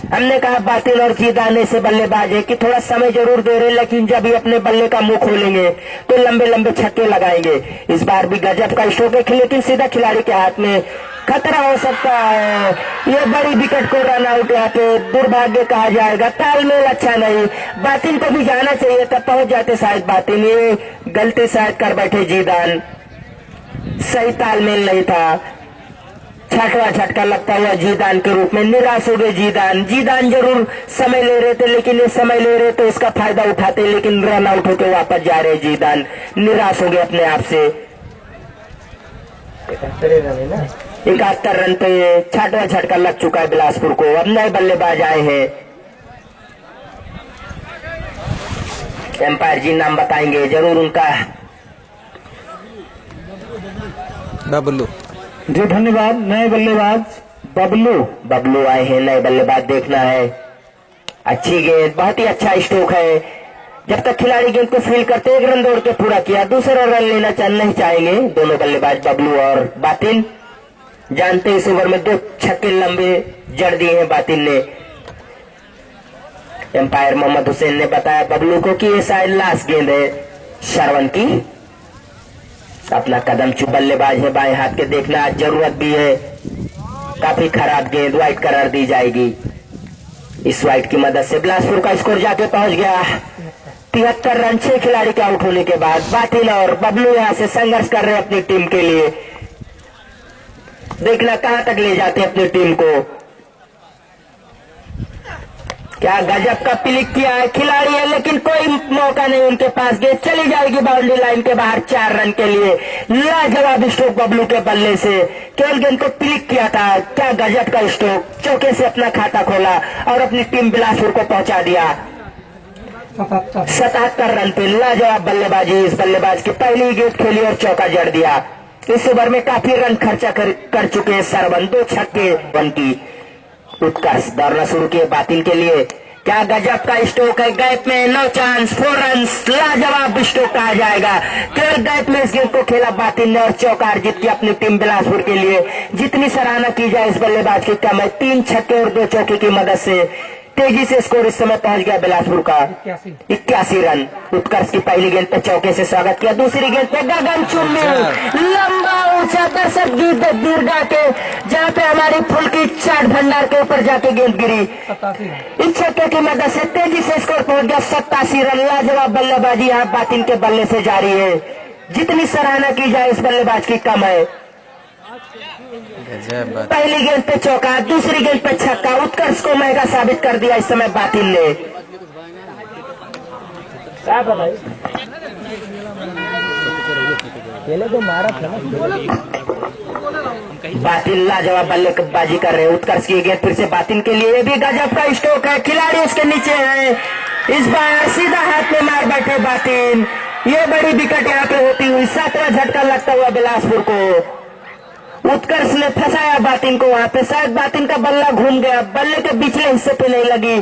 हमने कहा बातिल और जीदान ऐसे बल्लेबाज है कि थोड़ा समय जरूर दे रहे, लेकिन जब ये अपने बल्ले का मुंह खोलेंगे तो लंबे लंबे छक्के लगाएंगे। इस बार भी गजब का स्ट्रोक है, लेकिन सीधा खिलाड़ी के हाथ में खतरा हो सकता है। ये बड़ी विकेट को रन आउट यहाँ पे दुर्भाग्य कहा जाएगा, तालमेल अच्छा नहीं। बातिल को भी जाना चाहिए, तब पहुंच जाते शायद बातिल। ये गलती शायद कर बैठे जीदान, सही तालमेल नहीं था। 6वां झटका लगता हुआ जीदान के रूप में निराश हो गए जीदान। जीदान जरूर समय ले रहे थे, लेकिन ये समय ले रहे तो इसका फायदा उठाते, लेकिन रन आउट होकर वापस जा रहे जीदान, निराश हो गए अपने आप से। 71 रन पे 6वां झटका लग चुका है बिलासपुर को। अब नए बल्लेबाज आए हैं, एम्पायर जी नाम बताएंगे जरूर उनका। बबलू जी धन्यवाद। नए बल्लेबाज बबलू आए हैं, नए बल्लेबाज देखना है। अच्छी गेंद, बहुत ही अच्छा स्ट्रोक है। जब तक खिलाड़ी गेंद को फील करते 1 रन दौड़ के पूरा किया, दूसरा रन लेना नहीं चाहेंगे दोनों बल्लेबाज बबलू और बातिन। जानते इस ओवर में 2 छक्के लंबे जड़ दिए हैं बातिन ने। एम्पायर मोहम्मद हुसैन ने बताया बबलू को कि ये शायद लास्ट गेंद है सरवन की। अपना कदम चुप बल्लेबाज है, बाएं हाथ के देखना आज जरूरत भी है। काफी खराब गेंद, वाइट करार दी जाएगी। इस वाइट की मदद से बिलासपुर का स्कोर जाके पहुंच गया 73 रन। 6 खिलाड़ी के आउट होने के बाद बातिल और बबलू यहां से संघर्ष कर रहे हैं अपनी टीम के लिए। देखना कहां तक ले जाते हैं अपनी टीम को। क्या गजब का पिलिक किया है, खिलाड़ी है लेकिन कोई मौका नहीं उनके पास। गेंद चली जाएगी बाउंड्री लाइन के बाहर 4 रन के लिए। लाजवाब स्ट्रोक बबलू के बल्ले से, केवल गेंद को पिलिक किया था। क्या गजब का स्ट्रोक, चौके से अपना खाता खोला और अपनी टीम बिलासपुर को पहुंचा दिया 77 रन पे। लाजवाब बल्लेबाजी, इस बल्लेबाज की पहली गेंद खेली और चौका जड़ दिया। इस ओवर में काफी रन खर्चा कर चुके हैं सरवन, 2 छक्के वन की। उत्कर्ष दौड़ना शुरू किए बातिल के लिए। क्या गजब का स्ट्रोक है, गैप में नो चांस, 4 रन। लाजवाब स्ट्रोक कहा जाएगा। केवल गैप में इस गेंद को खेला बातिल ने और चौका जीत की अपनी टीम बिलासपुर के लिए। जितनी सराहना की जाए इस बल्लेबाज की कम है। 3 छक्के और 2 चौके की मदद से तेजी से स्कोर इस समय पहुंच गया बिलासपुर का 81 रन। उत्कर्ष की पहली गेंद पे चौके से स्वागत किया, दूसरी गेंद पे गगनचुंबी लंबा ऊंचा दर्शक गीत दीर्घा के, जहां पे हमारी फुल की चाट भंडार के ऊपर जाके गेंद गिरी। इस छक्के की मदद से तेजी से स्कोर पहुंच गया 87 रन। लाजवाब बल्लेबाजी यहाँ बातिल के बल्ले से जारी है। जितनी सराहना की जाए इस बल्लेबाज की कम है। गजब बात। पहली गेंद पे चौका, दूसरी गेंद पे छक्का, उत्कर्ष को महंगा साबित कर दिया इस समय बातिल ने। क्या भाई पहले तो मारा था ना। बातिल लाजवाब बल्लेबाजी कर रहे हैं। उत्कर्ष की गेंद फिर से बातिल के लिए, ये भी गजब का स्ट्रोक है, खिलाड़ी उसके नीचे है। इस बार सीधा हाथ में मार बैठे बातिल। ये बड़ी विकेट यहाँ पे होती हुई 7वां झटका लगता हुआ बिलासपुर को। उत्कर्ष ने फंसाया बातिल को वहां पे, शायद बातिल का बल्ला घूम गया, बल्ले के पिछले हिस्से पे नहीं लगी,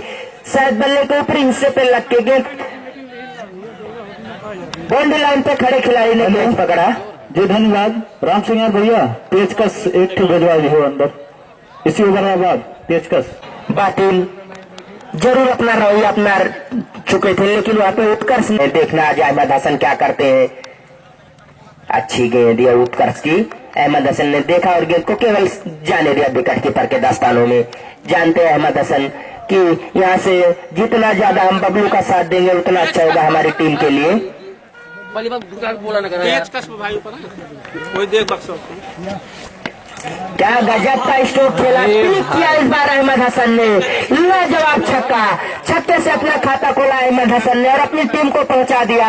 शायद बल्ले के ऊपरी हिस्से पे लग के गेंद बाउंड्री लाइन पे खड़े खिलाड़ी ने कैच पकड़ा। जी धन्यवाद राम सिंह यार भैया, पेचकस एक ठो भिजवा दी हो अंदर, इसी ओवर के बाद पेचकस। बातिल जरूर अपना रवैया अपना चुके थे, लेकिन वहां पे उत्कर्ष ने देखना आज अहमद हसन क्या करते हैं। अच्छी गेंद दिया उत्कर्ष की, अहमद हसन ने देखा और गेंद को केवल जाने दिया विकेट कीपर के दस्तानों में। जानते हैं अहमद हसन कि यहाँ से जितना ज्यादा हम बबलू का साथ देंगे उतना अच्छा होगा हमारी टीम के लिए। कोई देख बक्सो क्या गजब का स्ट्रोक खेला, क्लिक किया इस बार अहमद हसन ने, लाजवाब छक्का, छक्के से अपना खाता खोला अहमद हसन ने और अपनी टीम को पहुंचा दिया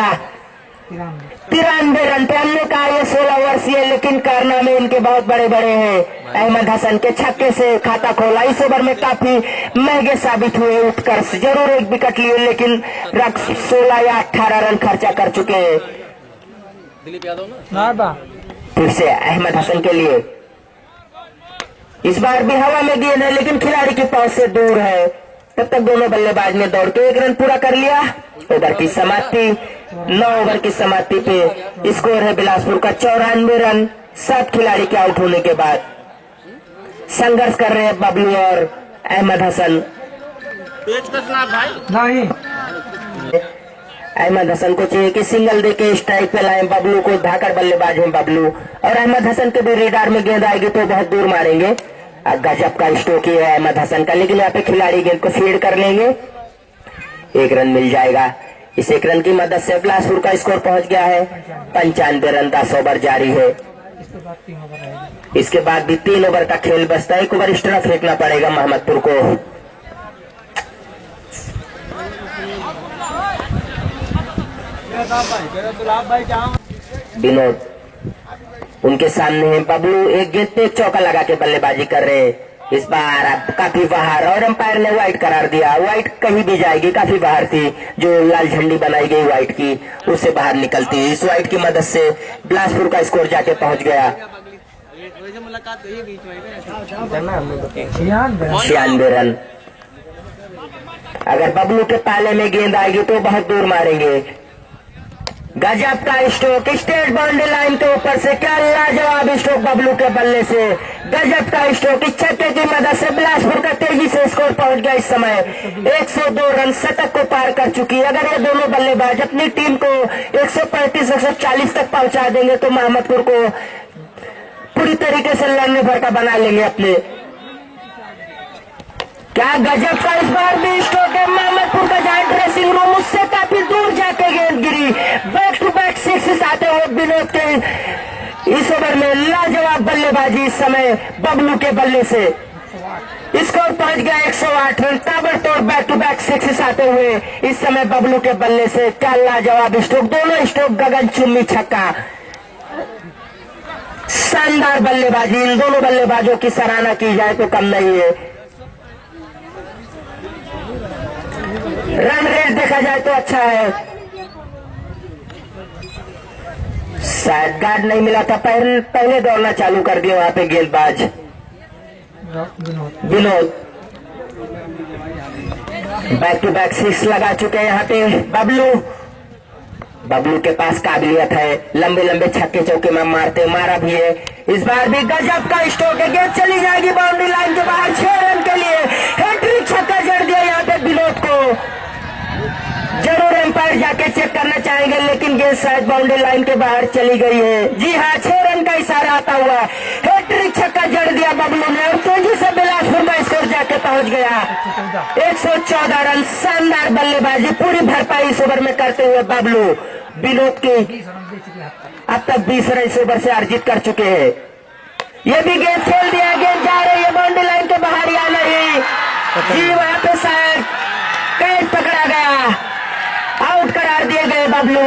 93 रन पे। हमने कहा ये 16 वर्षीय, लेकिन कारनामे इनके बहुत बड़े बड़े हैं। अहमद हसन के छक्के से खाता खोला, इस ओवर में काफी महंगे साबित हुए उत्कर्ष। जरूर एक विकेट लिए, लेकिन 16 या 18 रन खर्चा कर चुके हैं। फिर से अहमद हसन के लिए, इस बार भी हवा में गेंद है, लेकिन खिलाड़ी की पहुंच से दूर है। तब तक दोनों बल्लेबाज ने दौड़ के 1 रन पूरा कर लिया। ओवर की समाप्ति, 9 ओवर की समाप्ति पे स्कोर है बिलासपुर का 94 रन। 7 खिलाड़ी के आउट होने के बाद संघर्ष कर रहे हैं बबलू और अहमद हसन। नहीं अहमद हसन को चाहिए कि सिंगल देके स्ट्राइक पे लाएं, बबलू को धाकड़ बल्लेबाज हैं बबलू, और अहमद हसन के भी रेडार में गेंद आएगी तो बहुत दूर मारेंगे। गजब का स्ट्रोक है अहमद हसन का, लेकिन यहाँ पे खिलाड़ी गेंद को फीड कर लेंगे, 1 रन मिल जाएगा। इस 1 रन की मदद से बिलासपुर का स्कोर पहुंच गया है 95 रन। 10 ओवर जारी है, इसके बाद भी 3 ओवर का खेल बचता है। 1 ओवर एक्स्ट्रा फेंकना पड़ेगा मोहम्मदपुर को। विनोद उनके सामने है, बबलू एक गेंद पे चौका लगा के बल्लेबाजी कर रहे हैं। इस बार अब काफी बाहर, और अंपायर ने व्हाइट करार दिया। व्हाइट कहीं भी जाएगी, काफी बाहर थी, जो लाल झंडी बनाई गई व्हाइट की उससे बाहर निकलती। इस व्हाइट की मदद से बिलासपुर का स्कोर जाके पहुंच गया 96 रन। अगर बबलू के पाले में गेंद आएगी तो बहुत दूर मारेंगे। गजब का स्ट्रोक, स्टेट बाउंड्री लाइन के ऊपर से, क्या लाजवाब स्ट्रोक बबलू के बल्ले से, गजब का स्ट्रोक। इस छक्के की मदद से बिलासपुर का तेजी से स्कोर पहुंच गया। इस समय 102 रन शतक को पार कर चुकी है। अगर ये दोनों बल्लेबाज अपनी टीम को 135-140 तक पहुंचा देंगे तो मोहम्मदपुर को पूरी तरीके से लड़ने भर का बना लेंगे अपने। क्या गजब का इस बार भी स्ट्रोक है, मोहम्मदपुर का जाए ड्रेसिंग रूम, उससे काफी दूर जाके गेंद गिरी। बैक टू बैक 6 आते हुए विनोद के इस ओवर में लाजवाब बल्लेबाजी इस समय बबलू के बल्ले से। स्कोर पहुंच गया 108 रन। ताबड़तोड़ बैक टू बैक 6 आते हुए इस समय बबलू के बल्ले से। क्या लाजवाब स्ट्रोक, दोनों स्ट्रोक गगन चुम्बी छक्का, शानदार बल्लेबाजी। इन दोनों बल्लेबाजों की सराहना की जाए तो कम नहीं है। रन रेट देखा जाए तो अच्छा है। शायद गार्ड नहीं मिला था, पहले दौड़ना चालू कर दिया वहां पे गेंदबाज विनोद। बैक टू बैक 6 लगा चुके हैं यहाँ पे बबलू। बबलू के पास काबिलियत है, लंबे लंबे छक्के चौके में मारा भी है। इस बार भी गजब का स्ट्रोक है, गेंद चली जाएगी बाउंड्री लाइन के बाहर 6 रन के लिए। हैट्रिक छक्का जड़ दिया यहाँ पे विनोद को। जरूर एम्पायर जाके चेक करना चाहेंगे, लेकिन गेंद शायद बाउंड्री लाइन के बाहर चली गई है। जी हाँ, 6 रन का इशारा आता हुआ हैट्रिक छक्का जड़ दिया बबलू ने और तेजी से बिलासपुर का स्कोर जाके पहुंच गया 114 रन। शानदार बल्लेबाजी, पूरी भरपाई इस ओवर में करते हुए बबलू। विनोद की अब तक 20 रन इस ओवर से अर्जित कर चुके हैं। ये भी गेंद खेल दिया, गेंद जा रही है बाउंड्री लाइन के बाहर या नहीं जी, वहां पे शायद कैच पकड़ा गया, आउट करार दिए गए बबलू।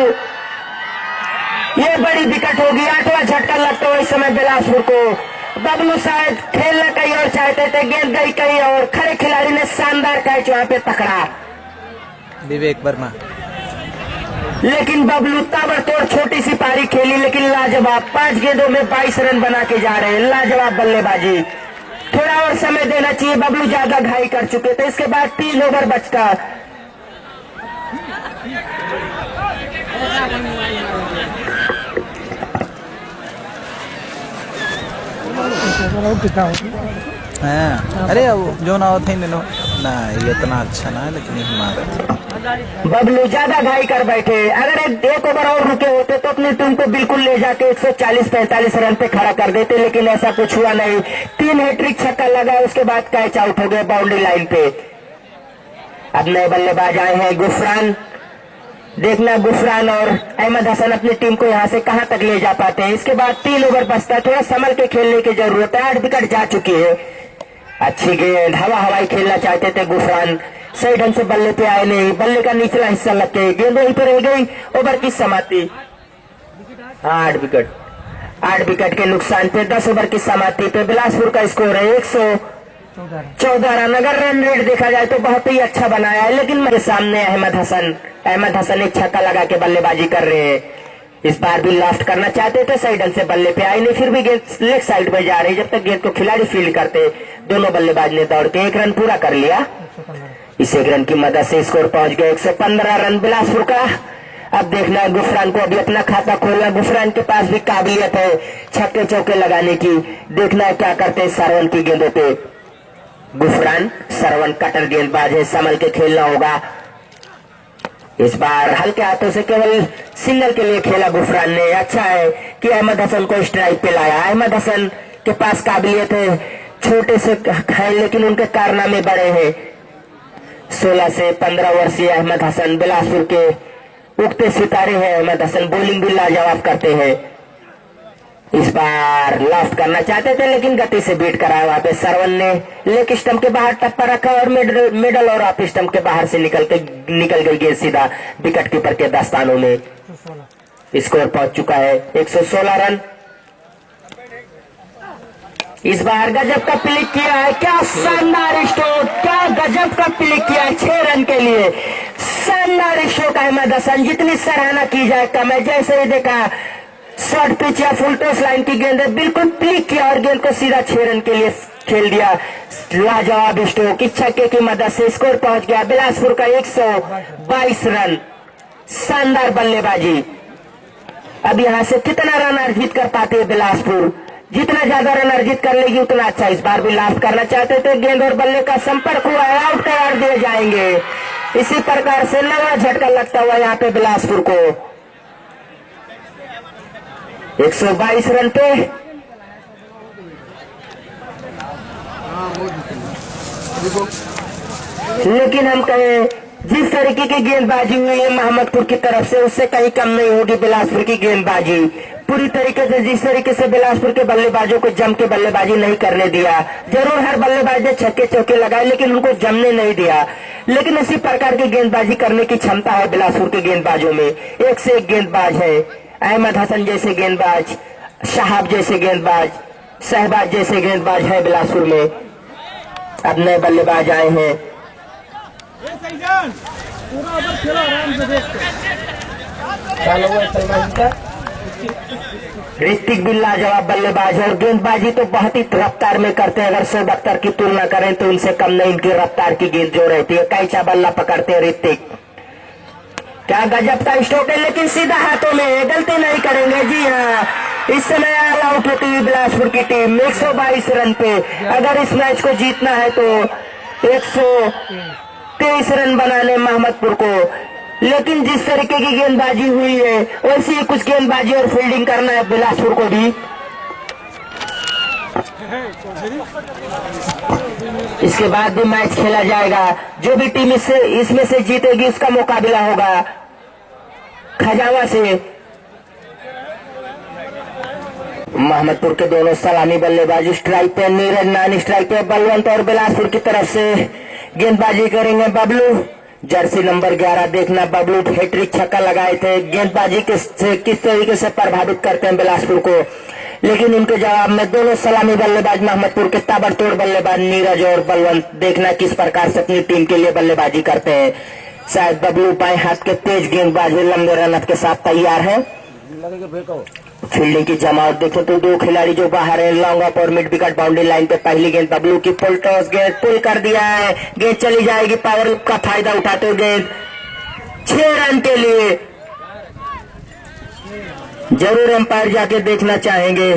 ये बड़ी विकेट होगी, 8वां झटका लगता है इस समय बिलासपुर को। बबलू शायद खेलना कहीं और चाहते थे, गेंद गई कहीं और, खड़े खिलाड़ी ने शानदार कैच वहां पे पकड़ा, विवेक वर्मा। लेकिन बबलू ताबड़तोड़ छोटी सी पारी खेली, लेकिन लाजवाब 5 गेंदों में 22 रन बना के जा रहे हैं, लाजवाब बल्लेबाजी। थोड़ा और समय देना चाहिए, बबलू ज्यादा घाई कर चुके थे। इसके बाद 3 ओवर बचता। हाँ, अरे जो ना होते ना ये इतना अच्छा ना है, लेकिन ये हमारा बबलू ज्यादा घाई कर बैठे। अगर एक ओवर और रुके होते तो अपनी टीम को बिल्कुल ले जाके 140-45 रन पे खड़ा कर देते, लेकिन ऐसा कुछ हुआ नहीं। 3 हैट्रिक छक्का लगा, उसके बाद कैच आउट हो गए बाउंड्री लाइन पे। अब नए बल्लेबाज आए हैं गुफरान। देखना गुफरान और अहमद हसन अपनी टीम को यहां से कहां तक ले जा पाते हैं। इसके बाद 3 ओवर बचता है, थोड़ा संभल के खेलने की जरूरत है। 8 विकेट जा चुकी है। अच्छी गेंद, हवाई खेलना चाहते थे गुफरान, सही ढंग से बल्ले पे आए नहीं, बल्ले का निचला हिस्सा लग के गेंद वहीं पर रह गई। ओवर की समाप्ति 8 विकेट। 8 विकेट के नुकसान पे 10 ओवर की समाप्ति पे बिलासपुर का स्कोर है 114 रन। अगर रन रेट देखा जाए तो बहुत ही अच्छा बनाया है, लेकिन मेरे सामने अहमद हसन एक छक्का लगा के बल्लेबाजी कर रहे हैं। इस बार भी लास्ट करना चाहते थे, सही ढंग से बल्ले पे आई नहीं, फिर भी गेंद लेग साइड में जा रही। जब तक गेंद को खिलाड़ी फील्ड करते, दोनों बल्लेबाज ने दौड़ के 1 रन पूरा कर लिया। इस 1 रन की मदद से स्कोर पहुंच गया 115 रन बिलासपुर का। अब देखना है गुफरान को, अभी अपना खाता खोलना। गुफरान के पास भी काबिलियत है छक्के चौके लगाने की। देखना है क्या करते हैं सरवन की गेंदों पे। गुफरान सरवन कटर गेंदबाज है, संभल के खेलना होगा। इस बार हल्के हाथों से केवल सिंगल के लिए खेला गुफरान ने। अच्छा है कि अहमद हसन को स्ट्राइक पे लाया। अहमद हसन के पास काबिलियत है, छोटे से है लेकिन उनके कारनामे बड़े हैं। 16 से 15 वर्षीय अहमद हसन बिलासपुर के उगते सितारे हैं। अहमद हसन बॉलिंग भी लाजवाब करते हैं। इस बार लास्ट करना चाहते थे, लेकिन गति से बीट कराया। वहां पे सरवन ने लेग स्टंप के बाहर टप्पा रखा और मिडल और ऑफ स्टंप के बाहर से निकल गई गेंद सीधा विकेट कीपर के दस्तानों में। स्कोर पहुंच चुका है 116 रन। इस बार गजब का क्लिक किया है, क्या शानदार स्ट्रोक, क्या गजब का क्लिक किया है 6 रन के लिए। शानदार स्ट्रोक अहमद हसन, जितनी सराहना की जाए कम है। जैसे ही देखा शॉर्ट पिच या फुल टॉस लाइन की गेंद है, बिल्कुल क्लिक किया और गेंद को सीधा 6 रन के लिए खेल दिया। लाजवाब स्ट्रोक। इस छक्के की मदद से स्कोर पहुंच गया बिलासपुर का 122 रन। शानदार बल्लेबाजी। अब यहां से कितना रन अर्जित कर पाते हैं बिलासपुर? जितना ज्यादा रन अर्जित कर लेगी उतना अच्छा। इस बार भी लास्ट करना चाहते थे, गेंद और बल्ले का संपर्क हुआ है, आउट करार दिए जाएंगे। इसी प्रकार से नया झटका लगता हुआ यहाँ पे बिलासपुर को 122 रन पे। लेकिन हम कहें जिस तरीके की गेंदबाजी हुई है मोहम्मदपुर की तरफ से, उससे कहीं कम नहीं होगी बिलासपुर की गेंदबाजी। पूरी तरीके से जिस तरीके से बिलासपुर के बल्लेबाजों को जम के बल्लेबाजी नहीं करने दिया। जरूर हर बल्लेबाज ने छक्के चौके लगाए, लेकिन उनको जमने नहीं दिया। लेकिन इसी प्रकार की गेंदबाजी करने की क्षमता है बिलासपुर के गेंदबाजों में। एक से एक गेंदबाज है। अहमद हसन जैसे गेंदबाज, शहाब जैसे गेंदबाज, शहबाज जैसे गेंदबाज है बिलासपुर में। अब नए बल्लेबाज आए हैं। ऋतिक भी लाजवाब बल्लेबाज और गेंदबाजी तो बहुत ही रफ्तार में करते हैं। अगर शोएब अख्तर की तुलना करें तो उनसे कम नहीं इनकी रफ्तार की गेंद जो रहती है। कैचा बल्ला पकड़ते हैं ऋतिक। क्या गजब का स्ट्रोक है, लेकिन सीधा हाथों में, गलती नहीं करेंगे। जी हाँ, इस समय ऑल आउट होती है बिलासपुर की टीम 122 रन पे। अगर इस मैच को जीतना है तो 123 रन बनाने मोहम्मदपुर को। लेकिन जिस तरीके की गेंदबाजी हुई है वैसी ही कुछ गेंदबाजी और फील्डिंग करना है बिलासपुर को भी। इसके बाद भी मैच खेला जाएगा। जो भी टीम इसमें से जीतेगी उसका मुकाबला होगा खजावा से। मोहम्मदपुर के दोनों सलामी बल्लेबाज स्ट्राइक पे, नीरज नॉन स्ट्राइक पे, बलवंत और बिलासपुर की तरफ से गेंदबाजी करेंगे बबलू। जर्सी नंबर 11 देखना, बबलू हैट्रिक छक्का लगाए थे। गेंदबाजी किस तरीके से प्रभावित करते हैं बिलासपुर को, लेकिन इनके जवाब में दोनों सलामी बल्लेबाज मोहम्मदपुर के ताबड़तोड़ बल्लेबाज नीरज और बलवंत देखना किस प्रकार से अपनी टीम के लिए बल्लेबाजी करते हैं। शायद बबलू बाएं हाथ के तेज गेंदबाज लंबे रन के साथ तैयार है। फील्डिंग की जमावट देखें तो दो खिलाड़ी जो बाहर है, लॉन्ग अप और मिड विकेट बाउंड्री लाइन पे। पहली गेंद बबलू की फुल टॉस, गेंद पुल कर दिया है, गेंद चली जाएगी। पावर का फायदा उठाते हुए गेंद 6 रन के लिए। जरूर एम्पायर जाके देखना चाहेंगे।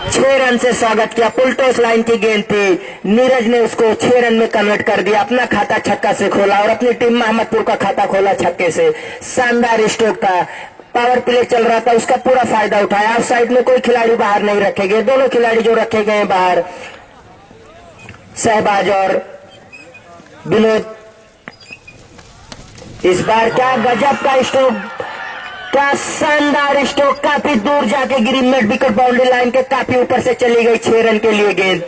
6 रन से स्वागत किया। पुल टॉस लाइन की गेंद थी, नीरज ने उसको 6 रन में कन्वर्ट कर दिया। अपना खाता छक्का से खोला और अपनी टीम मोहम्मदपुर का खाता खोला छक्के से। शानदार स्ट्रोक था, पावर प्ले चल रहा था, उसका पूरा फायदा उठाया। ऑफ साइड में कोई खिलाड़ी बाहर नहीं रखे गए, दोनों खिलाड़ी जो रखे गए बाहर शहबाज और विनोद। इस बार क्या गजब का स्ट्रोक, क्या शानदार स्ट्रोक, काफी दूर जाके गिरी, मिड विकेट बाउंड्री लाइन के काफी ऊपर से चली गई। 6 रन के लिए गेंद।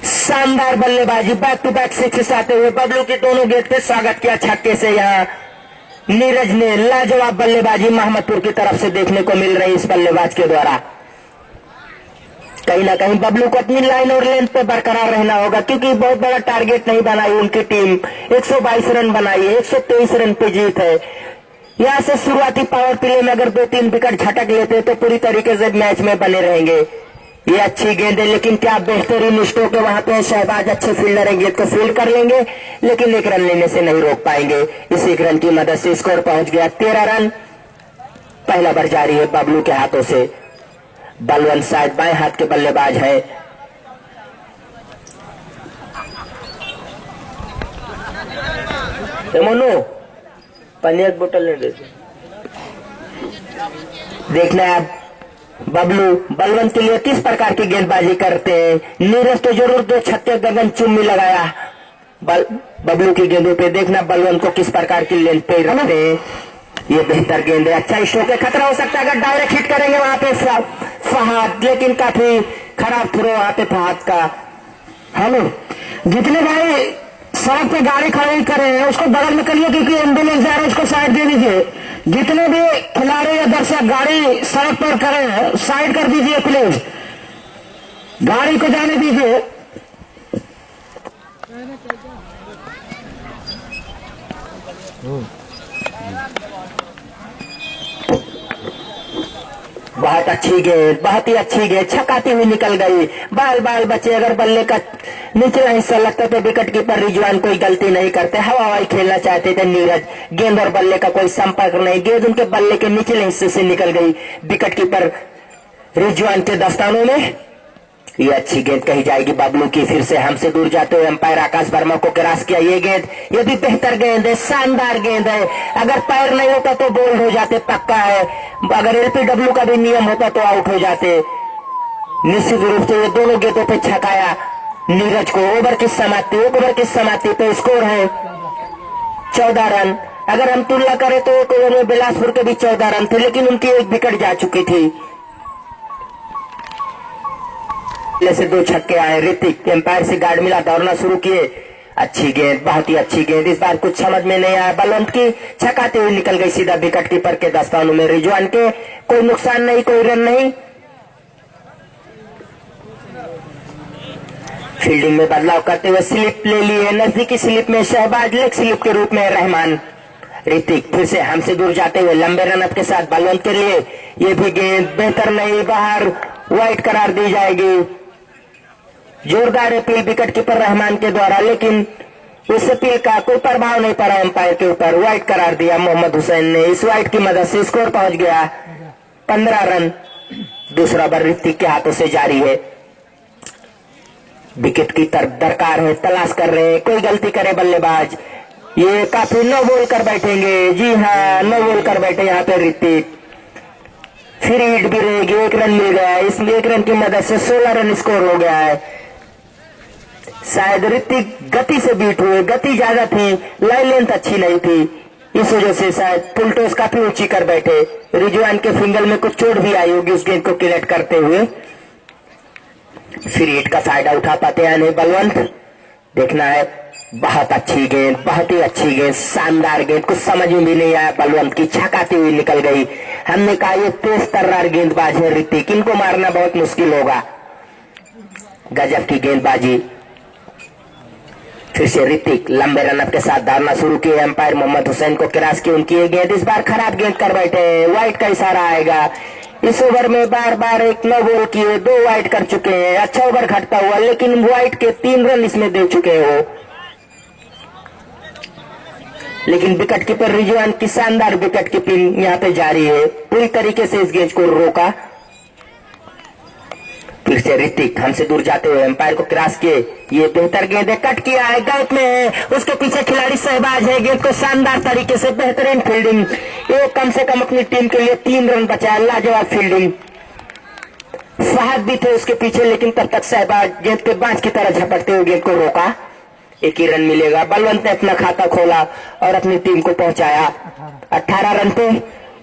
शानदार बल्लेबाजी, बैक टू बैक सिक्स आते हुए बबलू की दोनों गेंद पे स्वागत किया छक्के से। यहाँ नीरज ने लाजवाब बल्लेबाजी मोहम्मदपुर की तरफ से देखने को मिल रही इस बल्लेबाज के द्वारा। कहीं ना कहीं बबलू को अपनी लाइन और लेंथ पे बरकरार रहना होगा, क्योंकि बहुत बड़ा टारगेट नहीं बनाई उनकी टीम। 122 रन बनाई है, 123 रन पे जीत है। यहां से शुरुआती पावर प्ले में अगर 2-3 विकेट झटक लेते तो पूरी तरीके से मैच में बने रहेंगे। ये अच्छी गेंद है, लेकिन क्या बेहतरीन स्ट्रोक है वहां पे। शहबाज अच्छे फील्डर है, गेंद को फील्ड कर लेंगे, लेकिन 1 रन लेने से नहीं रोक पाएंगे। इस 1 रन की मदद से स्कोर पहुंच गया 13 रन। पहला ओवर जारी है बबलू के हाथों से। बलवंत शायद बाएं हाथ के बल्लेबाज है। मोनू पानी एक बोतल ले दे। देखना है अब बबलू बलवंत के लिए किस प्रकार की गेंदबाजी करते हैं। नीरज तो जरूर 2 छक्के गगन चुम्मी लगाया बबलू की गेंदों पे। देखना बलवंत को किस प्रकार की लेंथ पे रखते हैं। ये बेहतर गेंद है, अच्छा स्ट्रोक है, खतरा हो सकता है अगर डायरेक्ट हिट करेंगे वहां पे फहाद, लेकिन काफी खराब थ्रो वहां पे फहाद का। हेलो, जितने भाई सड़क पे गाड़ी खड़ी करे हैं उसको बगल में करिए, क्योंकि एम्बुलेंस जा रहा है, उसको साइड दे दीजिए। जितने भी खिलाड़ी या दर्शक गाड़ी सड़क पर खड़े हैं साइड कर दीजिए प्लीज, गाड़ी को जाने दीजिए। बहुत अच्छी गेंद, बहुत ही अच्छी गेंद, छकाती हुई निकल गई। बाल बचे। अगर बल्ले का निचला हिस्सा लगता तो विकेट कीपर रिजवान कोई गलती नहीं करते, हवाई खेलना चाहते थे नीरज। गेंद और बल्ले का कोई संपर्क नहीं, गेंद उनके बल्ले के निचले हिस्से से निकल गई विकेट कीपर रिजवान के दस्तानों में। ये अच्छी गेंद कही जाएगी बबलू की। फिर से हमसे दूर जाते हुए अंपायर आकाश वर्मा को क्रॉस किया। ये गेंद, ये भी बेहतर गेंद है, शानदार गेंद है। अगर पैर नहीं होता तो बोल्ड हो जाते, पक्का है। अगर एलपीडब्ल्यू का भी नियम होता तो आउट हो जाते। निश्चित रूप से ये दोनों गेंदों पे छकाया नीरज को। ओवर की समाप्ति पे स्कोर है 14 रन। अगर हम तुलना करें तो एक ओवर में बिलासपुर के भी 14 रन थे, लेकिन उनकी 1 विकेट जा चुकी थी। से 2 छक्के आए। ऋतिक एम्पायर से गार्ड मिला, दौड़ना शुरू किए। अच्छी गेंद, बहुत ही अच्छी गेंद। इस बार कुछ समझ में नहीं आया, बलवंत की छकाते हुए निकल गई सीधा विकेट कीपर के दस्तानों में। रिजवान के कोई नुकसान नहीं, कोई रन नहीं। फील्डिंग में बदलाव करते हुए स्लिप ले ली है, नजदीकी स्लिप में शहबाज, लेग स्लिप के रूप में रहमान। ऋतिक फिर से हमसे दूर जाते हुए लंबे रन के साथ बलवंत के लिए। ये भी गेंद बेहतर नहीं, बाहर, वाइड करार दी जाएगी। जोरदार अपील विकेट कीपर रहमान के द्वारा, लेकिन उस अपील का कोई प्रभाव नहीं पड़ा अंपायर के ऊपर। वाइड करार दिया मोहम्मद हुसैन ने। इस वाइड की मदद से स्कोर पहुंच गया 15 रन। दूसरा ओवर ऋतिक के हाथों से जारी है। विकेट की तरफ दरकार है, तलाश कर रहे हैं, कोई गलती करे बल्लेबाज। ये काफी नो बॉल कर बैठेंगे। जी हाँ, नो बॉल कर बैठे यहाँ पे ऋतिक। फिर हिट भी रहेगी, 1 रन मिल गया है। इसमें 1 रन की मदद से 16 रन स्कोर हो गया है। शायद ऋतिक गति से बीट हुए, गति ज्यादा थी, लाइन लेंथ अच्छी नहीं थी। इस वजह से शायद फुल टॉस काफी ऊंची कर बैठे। रिजवान के फिंगर में कुछ चोट भी आई होगी उस गेंद को क्लियर करते हुए। फिर हिट का फायदा उठा पाते हैं नहीं बलवंत। देखना है, बहुत अच्छी गेंद, बहुत ही अच्छी गेंद, शानदार गेंद, कुछ समझ में भी नहीं आया बलवंत की, छकाती हुई निकल गई। हमने कहा ये तेज तर्रार गेंदबाज है ऋतिक, इनको मारना बहुत मुश्किल होगा। गजब की गेंदबाजी। फिर से ऋतिक लंबे रनअप के साथ दौड़ना शुरू किए। अंपायर मोहम्मद हुसैन को क्रॉस की उनकी गेंद इस बार खराब गेंद कर बैठे। वाइड का इशारा आएगा। इस ओवर में बार बार एक 9 बॉल किए, 2 वाइड कर चुके हैं। अच्छा ओवर घटता हुआ, लेकिन वाइड के 3 रन इसमें दे चुके हो। लेकिन विकेट कीपर रिजवान की शानदार विकेट कीपिंग यहाँ पे जारी है, पूरी तरीके से इस गेंद को रोका। फिर से ऋतिक हमसे दूर जाते हुए अंपायर को क्रॉस किए। ये बेहतर गेंद है, कट किया है, गैप में है, उसके पीछे खिलाड़ी शहबाज है। गेंद को शानदार तरीके से, बेहतरीन फील्डिंग, ये कम से कम अपनी टीम के लिए 3 रन बचाया। लाजवाब फील्डिंग। फहद भी थे उसके पीछे, लेकिन तब तक शहबाज गेंद के बाज की तरह झपटते हुए गेंद को रोका। 1 ही रन मिलेगा। बलवंत ने अपना खाता खोला और अपनी टीम को पहुंचाया 18 रन पे।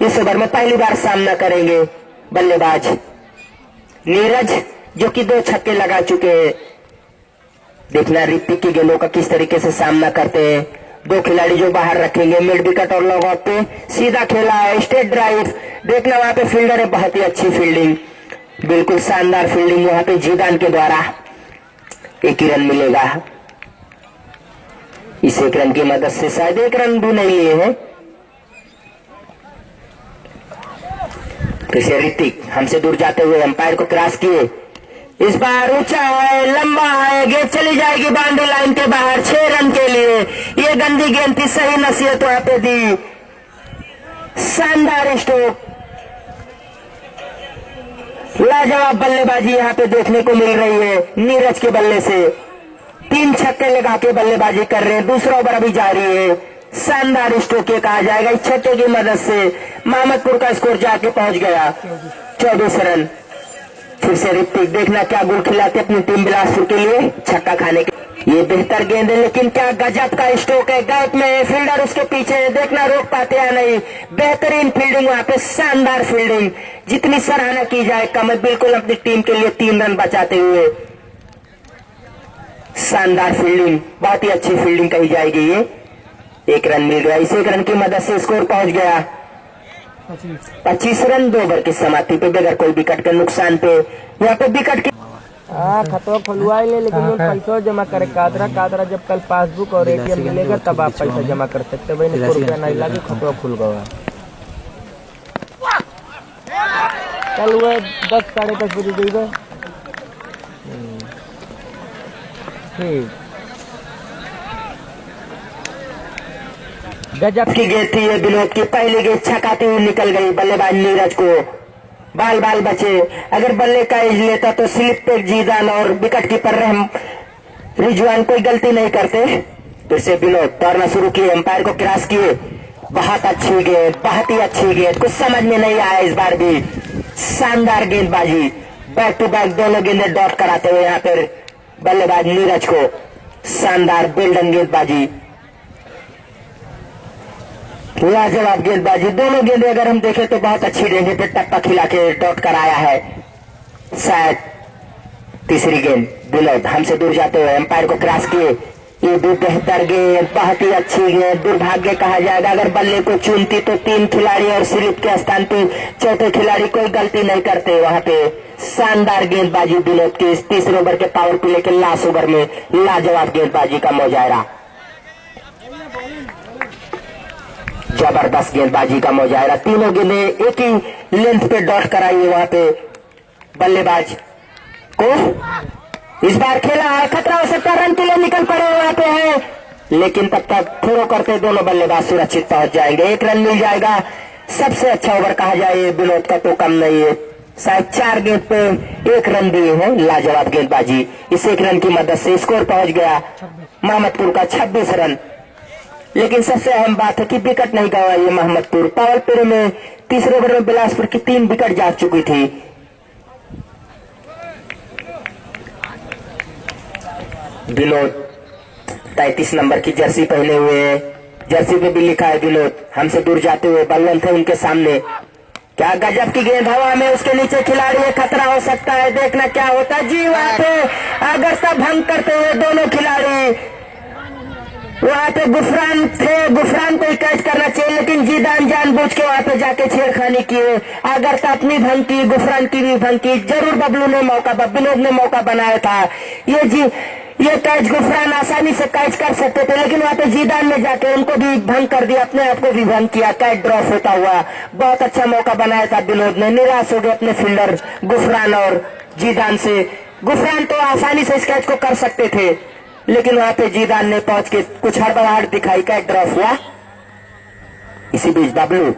इस ओवर में पहली बार सामना करेंगे बल्लेबाज नीरज, जो कि 2 छक्के लगा चुके हैं। देखना ऋतिक की गेंदों का किस तरीके से सामना करते हैं। 2 खिलाड़ी जो बाहर रखेंगे मिड विकेट और लॉग आउट पे। सीधा खेला है, स्ट्रेट ड्राइव। देखना वहां पे फील्डर है, बहुत ही अच्छी फील्डिंग, बिल्कुल शानदार फील्डिंग वहां पे जीदान के द्वारा। 1 ही रन मिलेगा। इस 1 रन की मदद से शायद 1 रन भी नहीं लिए हैं। फिर से ऋतिक हमसे दूर जाते हुए अंपायर को क्रॉस किए। इस बार ऊंचा है, लंबा है, गेंद चली जाएगी बाउंड्री लाइन के बाहर 6 रन के लिए। ये गंदी गेंद थी, सही नसीहत वहां पे दी। शानदार स्ट्रोक, लाजवाब बल्लेबाजी यहाँ पे देखने को मिल रही है नीरज के बल्ले से। 3 छक्के लगा के बल्लेबाजी कर रहे हैं। दूसरा ओवर अभी जारी है। शानदार स्ट्रोक कहा जाएगा। इस छक्के की मदद से मोहम्मदपुर का स्कोर जाके पहुंच गया 24 रन। फिर से ऋतिक, देखना क्या गुल खिलाते अपनी टीम बिलासपुर के लिए छक्का खाने के। ये बेहतर गेंद है, लेकिन क्या गजब का स्ट्रोक है। गैप में फील्डर उसके पीछे है, देखना रोक पाते या नहीं। बेहतरीन फील्डिंग वहां पे, शानदार फील्डिंग, जितनी सराहना की जाए कम है। बिल्कुल अपनी टीम के लिए 3 रन बचाते हुए शानदार फील्डिंग, बहुत ही अच्छी फील्डिंग कही जाएगी। ये 1 रन मिल गया। इस 1 रन की मदद से स्कोर पहुंच गया 25 रन। 2 ओवर की समाप्ति पे बगैर कोई विकेट के नुकसान पे यहाँ पे विकेट की खतवा खुलवा ले, लेकिन वो पैसा जमा करे कादरा जब कल पासबुक और ATM मिलेगा तब आप पैसा जमा कर सकते। भाई ने ₹1 नहीं लगे, खतवा खुल गया। कल हुआ 10 साढ़े 10 बजे देगा। ठीक, गजब की गेंद थी ये। विनोद की पहली गेंद छकाती हुई निकल गई। बल्लेबाज नीरज को बाल बाल बचे। अगर बल्ले का एज लेता तो स्लिप पे जीदान और विकेट कीपर रिजवान कोई गलती नहीं करते। फिर से विनोद दौड़ना शुरू किए, अंपायर को क्रॉस किए। बहुत अच्छी गेंद, बहुत ही अच्छी गेंद, कुछ समझ में नहीं आया इस बार भी। शानदार गेंदबाजी, बैक टू बैक दोनों गेंदें डॉट कराते हुए यहाँ पर बल्लेबाज नीरज को। शानदार बिल्डन गेंदबाजी, लाजवाब गेंदबाजी। दोनों गेंदें अगर हम देखें तो बहुत अच्छी रेंज पे टप्पा खिला के डॉट कराया है। शायद तीसरी गेंद विनोद हमसे दूर जाते हुए अंपायर को क्रॉस किए। ये भी बेहतर गेंद, बहुत ही अच्छी गेंद। दुर्भाग्य कहा जाएगा, अगर बल्ले को चुनती तो 3 खिलाड़ी और स्लिप के स्थान पे 4थे खिलाड़ी कोई गलती नहीं करते वहां पे। शानदार गेंदबाजी विनोद की इस तीसरे ओवर के पावर प्ले के लास्ट ओवर में। लाजवाब गेंदबाजी का मुजाहरा, जबरदस्त गेंदबाजी का मुजाहरा। तीनों गेंदें एक ही लेंथ पे डॉट कराई है वहां पे बल्लेबाज को। इस बार खेला है, खतरा हो सकता है, रन के लिए निकल पड़े वहां पे है, लेकिन तब तक थ्रो करते दोनों बल्लेबाज सुरक्षित पहुंच जाएंगे। 1 रन मिल जाएगा। सबसे अच्छा ओवर कहा जाए विनोद का तो कम नहीं है। शायद 4 गेंद पे 1 रन दिए हैं। लाजवाब गेंदबाजी, इस 1 रन की मदद से स्कोर पहुंच गया मोहम्मदपुर का 26 रन। लेकिन सबसे अहम बात है कि विकेट नहीं गंवाई है मोहम्मदपुर। पावर प्ले में तीसरे ओवर में बिलासपुर की 3 विकेट जा चुकी थी। विनोद 33 नंबर की जर्सी पहने हुए हैं। जर्सी पे भी लिखा है विनोद। हमसे दूर जाते हुए बलवंत है उनके सामने। क्या गजब की गेंद, हवा में उसके नीचे खिलाड़ी है, खतरा हो सकता है, देखना क्या होता है। जी वहां पे अगर तब भंग करते हुए दोनों खिलाड़ी, वहां पे गुफरान थे, गुफरान को ही कैच करना चाहिए, लेकिन जीदान जानबूझ के वहां पे जाके छेड़खानी किए। अगर तो अपनी भंग की, गुफरान की भी भंग की। जरूर बबलू ने मौका, विनोद ने मौका बनाया था। ये कैच गुफरान आसानी से कैच कर सकते थे, लेकिन वहां पे जीदान ने जाके उनको भी भंग कर दिया, अपने आप को भी भंग किया। कैच ड्रॉप होता हुआ बहुत अच्छा मौका बनाया था विनोद ने। निराश हो गए अपने फील्डर गुफरान और जीदान से। गुफरान तो आसानी से इस कैच को कर सकते थे, लेकिन वहां पे जीदान ने पहुंच के कुछ हड़बड़ाहट दिखाई, कैच ड्रॉप हुआ। इसी बीच बबलू,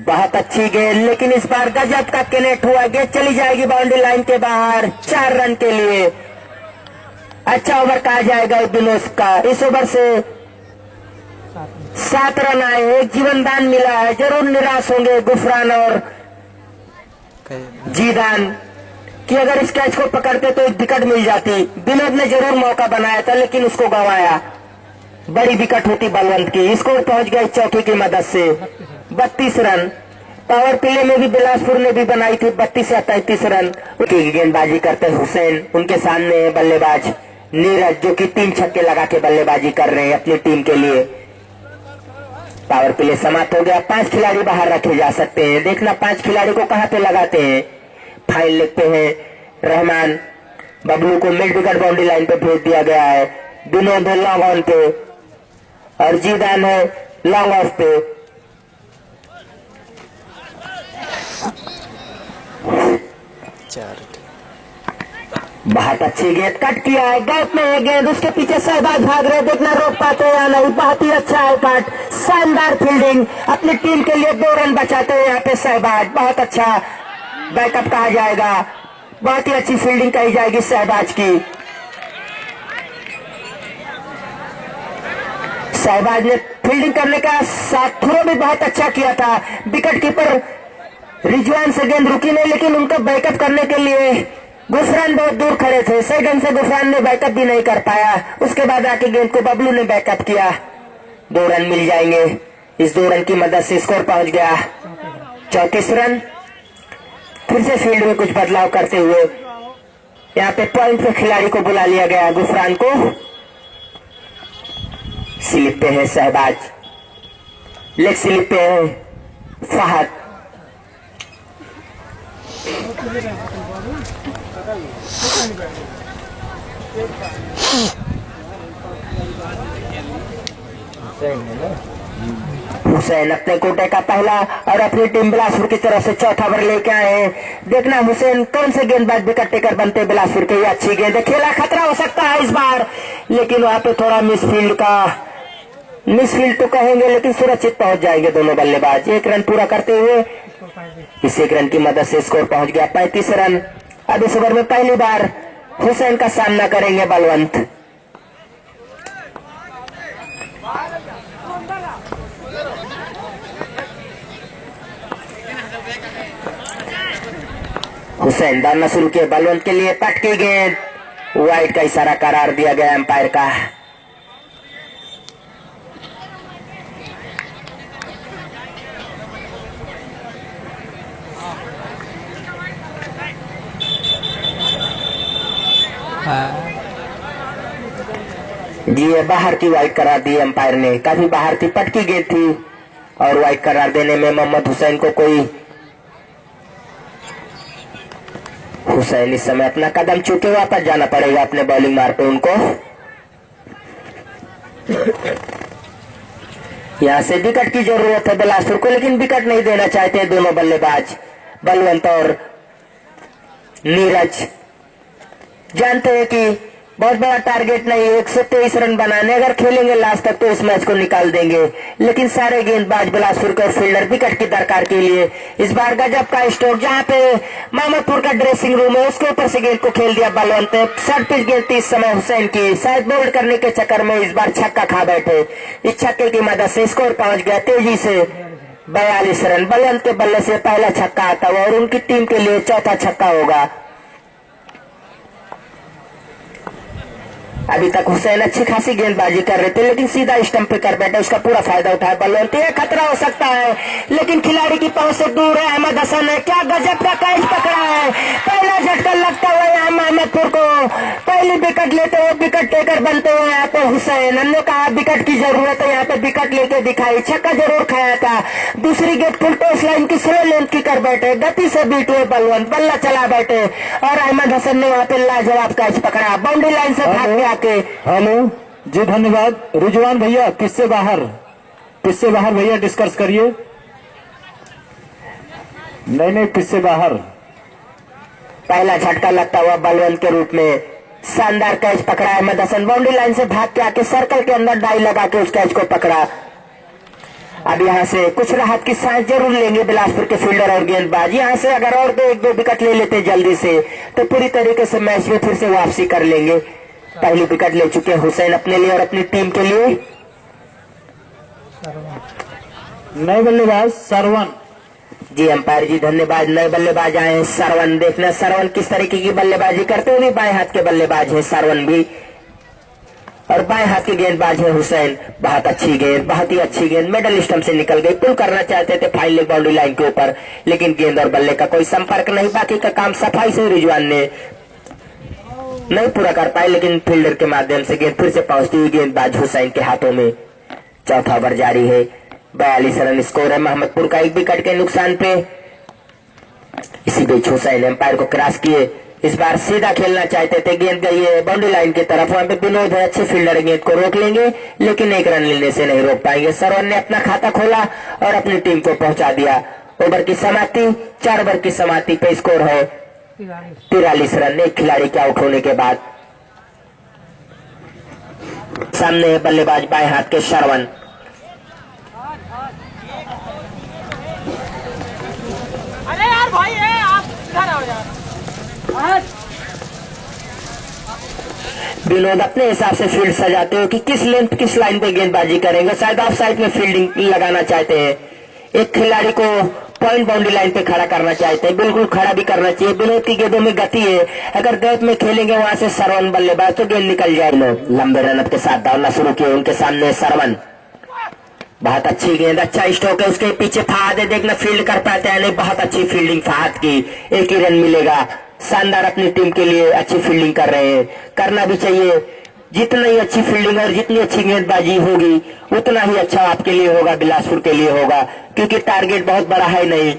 बहुत अच्छी गेंद, लेकिन इस बार गजब का कनेक्ट हुआ। गेंद चली जाएगी बाउंड्री लाइन के बाहर 4 रन के लिए। अच्छा ओवर कहा जाएगा विनोद का। इस ओवर से 7 रन आए, एक जीवन दान मिला है। जरूर निराश होंगे गुफरान और जीदान कि अगर इस कैच को पकड़ते तो एक विकेट मिल जाती। विनोद ने जरूर मौका बनाया था, लेकिन उसको गंवाया। बड़ी विकेट होती बलवंत की। स्कोर पहुंच गया चौकी की मदद से 32 रन। पावर प्ले में भी बिलासपुर ने भी बनाई थी 32 से 33 रन। उनकी गेंदबाजी करते हुसैन, उनके सामने है बल्लेबाज नीरज, जो कि 3 छक्के लगा के बल्लेबाजी कर रहे हैं अपनी टीम के लिए। पावर प्ले समाप्त हो गया। 5 खिलाड़ी बाहर रखे जा सकते हैं। देखना 5 खिलाड़ी को कहां पे लगाते हैं। फाइल लिखते हैं रहमान। बबलू को मिड विकेट बाउंड्री लाइन पे भेज दिया गया है। विनोद है लॉन्ग ऑन पे और जीदान है लॉन्ग ऑफ पे। बहुत अच्छी गेंद, कट किया है, गैप में है गेंद, उसके पीछे सहबाज भाग रहे, देखना रोक पाते हैं या नहीं। बहुत ही अच्छा है कट, शानदार फील्डिंग, अपनी टीम के लिए 2 रन बचाते हैं यहाँ पे सहबाज। बहुत अच्छा बैकअप कहा जाएगा, बहुत ही अच्छी फील्डिंग कही जाएगी सहबाज की। सहबाज ने फील्डिंग करने का साथ थ्रो भी बहुत अच्छा किया था। विकेट कीपर रिजवान से गेंद रुकी नहीं, लेकिन उनको बैकअप करने के लिए गुफरान बहुत दूर खड़े थे। सही ढंग से गुफरान ने बैकअप भी नहीं कर पाया। उसके बाद आके गेंद को बबलू ने बैकअप किया। 2 रन मिल जाएंगे। इस 2 रन की मदद से स्कोर पहुंच गया 34 रन। फिर से फील्ड में कुछ बदलाव करते हुए यहाँ पे पॉइंट पे खिलाड़ी को बुला लिया गया। गुफरान को स्लिप पे है सहबाज, लेग स्लिप पे है फहद। हुसैन अपने कोटे का पहला और अपनी टीम बिलासपुर की तरफ से चौथा ओवर लेके आए हैं। देखना हुसैन कौन से गेंदबाज विकेट टेकर बनते बिलासपुर के। ये अच्छी गेंद है, खेला खतरा हो सकता है इस बार, लेकिन वहां पे थोड़ा मिसफील्ड तो कहेंगे, लेकिन सुरक्षित पहुंच जाएंगे दोनों बल्लेबाज। 1 रन पूरा करते हुए इस 1 रन की मदद से स्कोर पहुंच गया 35 रन। अब इस ओवर में पहली बार हुसैन का सामना करेंगे बलवंत। हुसैन डालना शुरू किए बलवंत के लिए। कट की गेंद, वाइड का इशारा करार दिया गया एम्पायर का। जी ये बाहर की वाइड करार दी एम्पायर ने। काफी बाहर थी, पटकी गेंद थी और वाइड करार देने में मोहम्मद हुसैन को कोई। हुसैन इस समय अपना कदम चूके वापस जाना पड़ेगा अपने बॉलिंग मार पे उनको। यहां से विकेट की जरूरत है बिलासपुर को, लेकिन विकेट नहीं देना चाहते दोनों बल्लेबाज बलवंत और नीरज। जानते हैं कि बहुत बड़ा टारगेट नहीं है 123 रन बनाने। अगर खेलेंगे लास्ट तक तो इस मैच को निकाल देंगे, लेकिन सारे गेंदबाज बिलासपुर के फील्डर विकेट की दरकार के लिए। इस बार गजब का स्ट्रोक, जहां पे मोहम्मदपुर का ड्रेसिंग रूम है उसके ऊपर से गेंद को खेल दिया बलवंत। शॉर्ट पिच गेंद थी इस समय हुसैन की, शायद बोल्ड करने के चक्कर में इस बार छक्का खा बैठे। इस छक्के की मदद से स्कोर पहुंच गया तेजी से 42 रन। बलवंत के बल्ले से पहला छक्का आता हुआ और उनकी टीम के लिए चौथा छक्का होगा। अभी तक हुसैन अच्छी खासी गेंदबाजी कर रहे थे, लेकिन सीधा स्टंप पे कर बैठे, उसका पूरा फायदा उठाया बलवंत। ये खतरा हो सकता है, लेकिन खिलाड़ी की पहुंच से दूर है। अहमद हसन ने क्या गजब का कैच पकड़ा है, पहला झटका लगता हुआ यहाँ मोहम्मदपुर को। पहली विकेट लेते हुए विकेट टेकर बनते हुए यहाँ पे हुसैन। हमने कहा विकेट की जरूरत है, यहाँ पे विकेट लेके दिखाई, छक्का जरूर खाया था। दूसरी गेंद फुल टॉस लाइन की स्लो लेंथ की कर बैठे, गति से बीट हुए बलवंत, बल्ला चला बैठे और अहमद हसन ने वहाँ पे लाजवाब कैच पकड़ा, बाउंड्री लाइन से भाग के आके। हेलो जी, धन्यवाद। रिजवान भैया किससे बाहर भैया डिस्कस करिए। नहीं किससे बाहर। पहला झटका लगता हुआ बलवंत के रूप में शानदार कैच पकड़ा अहमद हसन, बाउंड्री लाइन से भाग के आके सर्कल के अंदर डाई लगा के उस कैच को पकड़ा। अब यहाँ से कुछ राहत की सांस जरूर लेंगे बिलासपुर के फील्डर और गेंदबाज। यहाँ से अगर और एक दो विकेट ले लेते जल्दी से तो पूरी तरीके से मैच में फिर से वापसी कर लेंगे। पहली विकेट ले चुके हुसैन अपने लिए और अपनी टीम के लिए। नए बल्लेबाज सरवन। जी अंपायर जी धन्यवाद। नए बल्लेबाज आए हैं सरवन। देखना सरवन किस तरीके की बल्लेबाजी करते हुए, बाएं हाथ के बल्लेबाज है सरवन भी और बाएं हाथ के गेंदबाज है हुसैन। बहुत अच्छी गेंद, बहुत ही अच्छी गेंद मिडल स्टंप से निकल गई। पुल करना चाहते थे फाइन लेग बाउंड्री लाइन के ऊपर, लेकिन गेंद और बल्ले का कोई संपर्क नहीं। बाकी का काम सफाई से रिजवान ने नहीं पूरा कर पाए, लेकिन फील्डर के माध्यम से गेंद फिर से पहुंचती हुई गेंदबाज हुसैन के हाथों में। चौथा ओवर जारी है, 42 रन स्कोर है मोहम्मदपुर का 1 विकेट के नुकसान पे। इसी बीच हुसैन एम्पायर को क्रॉस किए, इस बार सीधा खेलना चाहते थे, गेंद गई है बाउंड्री लाइन की तरफ। वहां पे विनोद है, अच्छे फील्डर गेंद को रोक लेंगे, लेकिन 1 रन लेने से नहीं रोक पाएंगे। सरवन ने अपना खाता खोला और अपनी टीम को पहुंचा दिया। ओवर की समाप्ति, 4 ओवर की समाप्ति पे स्कोर है 43 रन। एक खिलाड़ी के आउट होने के बाद सामने है बल्लेबाज बाएं हाथ के सरवन। अरे यार भाई है, आप इधर आओ यार। विनोद अपने हिसाब से फील्ड सजाते हो कि किस लेंथ किस लाइन पे गेंदबाजी करेंगे। शायद ऑफ साइड में फील्डिंग लगाना चाहते हैं, एक खिलाड़ी को पॉइंट बाउंड्री लाइन पे खड़ा करना चाहते हैं, बिल्कुल खड़ा भी करना चाहिए। विनोद की गेंदों में गति है, अगर गैप में खेलेंगे वहां से सरवन बल्लेबाज तो गेंद निकल जाएगी। लंबे रन के साथ दौड़ना शुरू किए, उनके सामने सरवन। बहुत अच्छी गेंद, अच्छा स्ट्रोक है, उसके पीछे फहाद है, देखना फील्ड कर पाते हैं नहीं। बहुत अच्छी फील्डिंग फहाद की, 1 ही रन मिलेगा। शानदार अपनी टीम के लिए अच्छी फील्डिंग कर रहे हैं, करना भी चाहिए। जितना ही अच्छी फील्डिंग और जितनी अच्छी गेंदबाजी होगी उतना ही अच्छा आपके लिए होगा, बिलासपुर के लिए होगा, क्योंकि टारगेट बहुत बड़ा है नहीं।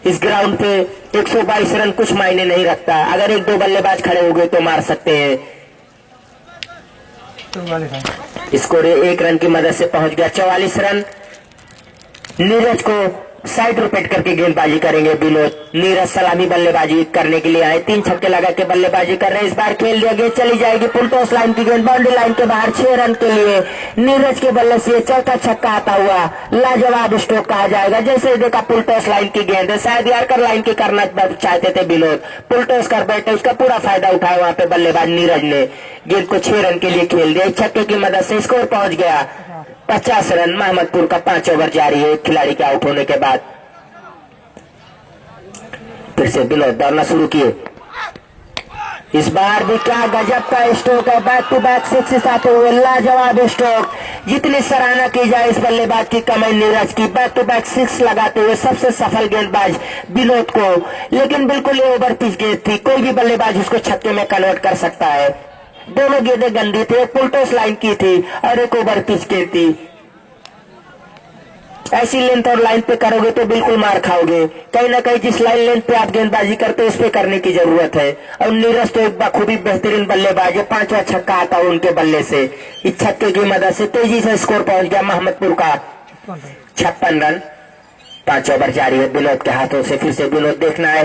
इस ग्राउंड पे 122 रन कुछ मायने नहीं रखता, अगर 1-2 बल्लेबाज खड़े हो गए तो मार सकते हैं। स्कोर 1 रन की मदद से पहुंच गया 44 रन। नीरज को साइड रोटेट करके गेंदबाजी करेंगे विनोद। नीरज सलामी बल्लेबाजी करने के लिए आए, 3 छक्के लगा के बल्लेबाजी कर रहे हैं। इस बार खेल दिया, गेंद चली जाएगी फुल टॉस लाइन की गेंद, बाउंड्री लाइन के बाहर 6 रन के लिए। नीरज के बल्ले से चौथा छक्का आता हुआ लाजवाब स्ट्रोक कहा जाएगा। जैसे देखा फुल टॉस लाइन की गेंद है, शायद यार्कर लाइन की करना चाहते थे विनोद, फुल टॉस कर बैठे, उसका पूरा फायदा उठाया वहां पे बल्लेबाज नीरज ने। गेंद को 6 रन के लिए खेल दिया, छक्के की मदद से स्कोर पहुंच गया 50 रन। मोहम्मदपुर का 5 ओवर जारी है खिलाड़ी के आउट होने के बाद। फिर से विनोद दौड़ना शुरू किए, इस बार भी क्या गजब का स्ट्रोक है, बैक टू बैक 6 आते हुए लाजवाब स्ट्रोक। जितनी सराहना की जाए इस बल्लेबाज की कम है नीरज की, बैक टू बैक 6 लगाते हुए सबसे सफल गेंदबाज विनोद को। लेकिन बिल्कुल ये ओवर पिच गेंद थी, कोई भी बल्लेबाज उसको छक्के में कन्वर्ट कर सकता है। दोनों गेंदें गंदी थी, एक फुल टॉस लाइन की थी और एक ओवर पिच गेंद थी। ऐसी लेंथ और लाइन पे करोगे तो बिल्कुल मार खाओगे। कहीं ना कहीं जिस लाइन लेंथ पे आप गेंदबाजी करते हो उस पे करने की जरूरत है। और नीरज तो एक बखूबी बेहतरीन बल्लेबाज है, 5वां छक्का आता है उनके बल्ले से। इस छक्के की मदद से तेजी से स्कोर पहुंच गया मोहम्मदपुर का 56 रन। 5 ओवर जारी है विनोद के हाथों से। फिर से विनोद देखना है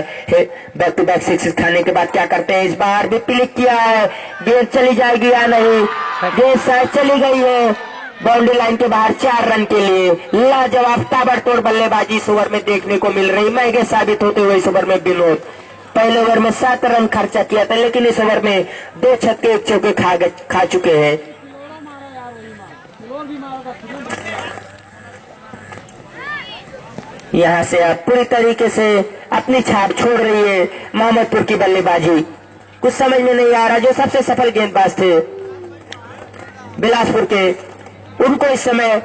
बैक टू बैक 6 खाने के बाद क्या करते हैं। इस बार भी क्लिक किया है, गेंद चली जाएगी या नहीं, गेंद शायद चली गई है बाउंड्री लाइन के बाहर 4 रन के लिए। लाजवाब ताबड़तोड़ बल्लेबाजी इस ओवर में देखने को मिल रही, महंगे साबित होते हुए इस ओवर में विनोद। पहले ओवर में 7 रन खर्चा किया था, लेकिन इस ओवर में 2 छक्के 1 चौके खा चुके हैं। यहाँ से आप पूरी तरीके से अपनी छाप छोड़ रही है मोहम्मदपुर की बल्लेबाजी। कुछ समझ में नहीं आ रहा, जो सबसे सफल गेंदबाज थे बिलासपुर के, उनको इस समय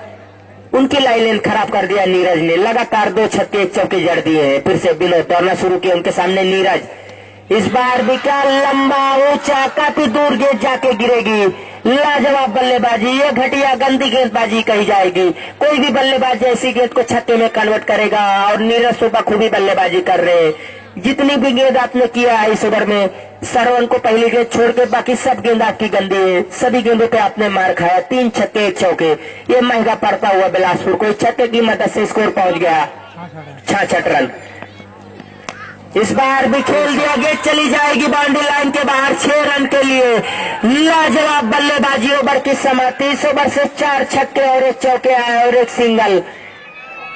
उनकी लाइन खराब कर दिया नीरज ने। लगातार 2 छक्के 1 चौके जड़ दिए हैं। फिर से विनोद दौड़ना शुरू किया उनके सामने नीरज। इस बार भी क्या लंबा ऊंचा काफी दूर गेंद जाके गिरेगी। लाजवाब बल्लेबाजी, ये घटिया गंदी गेंदबाजी कही जाएगी। कोई भी बल्लेबाज ऐसी गेंद को छक्के में कन्वर्ट करेगा और नीरज तो बखूबी बल्लेबाजी कर रहे हैं। जितनी भी गेंद आपने किया है इस ओवर में, सरवन को पहली गेंद छोड़ के बाकी सब गेंद आपकी गंदी है। सभी गेंदों पे आपने मार खाया। 3 छक्के 1 चौके, ये महंगा पड़ता हुआ बिलासपुर को। इस छक्के की मदद से स्कोर पहुंच गया 66 रन। इस बार भी खेल दिया, गेंद चली जाएगी बाउंड्री लाइन के बाहर 6 रन के लिए। लाजवाब बल्लेबाजी, ओवर की समाप्ति। इस ओवर से 4 छक्के और 1 चौके आए और 1 सिंगल।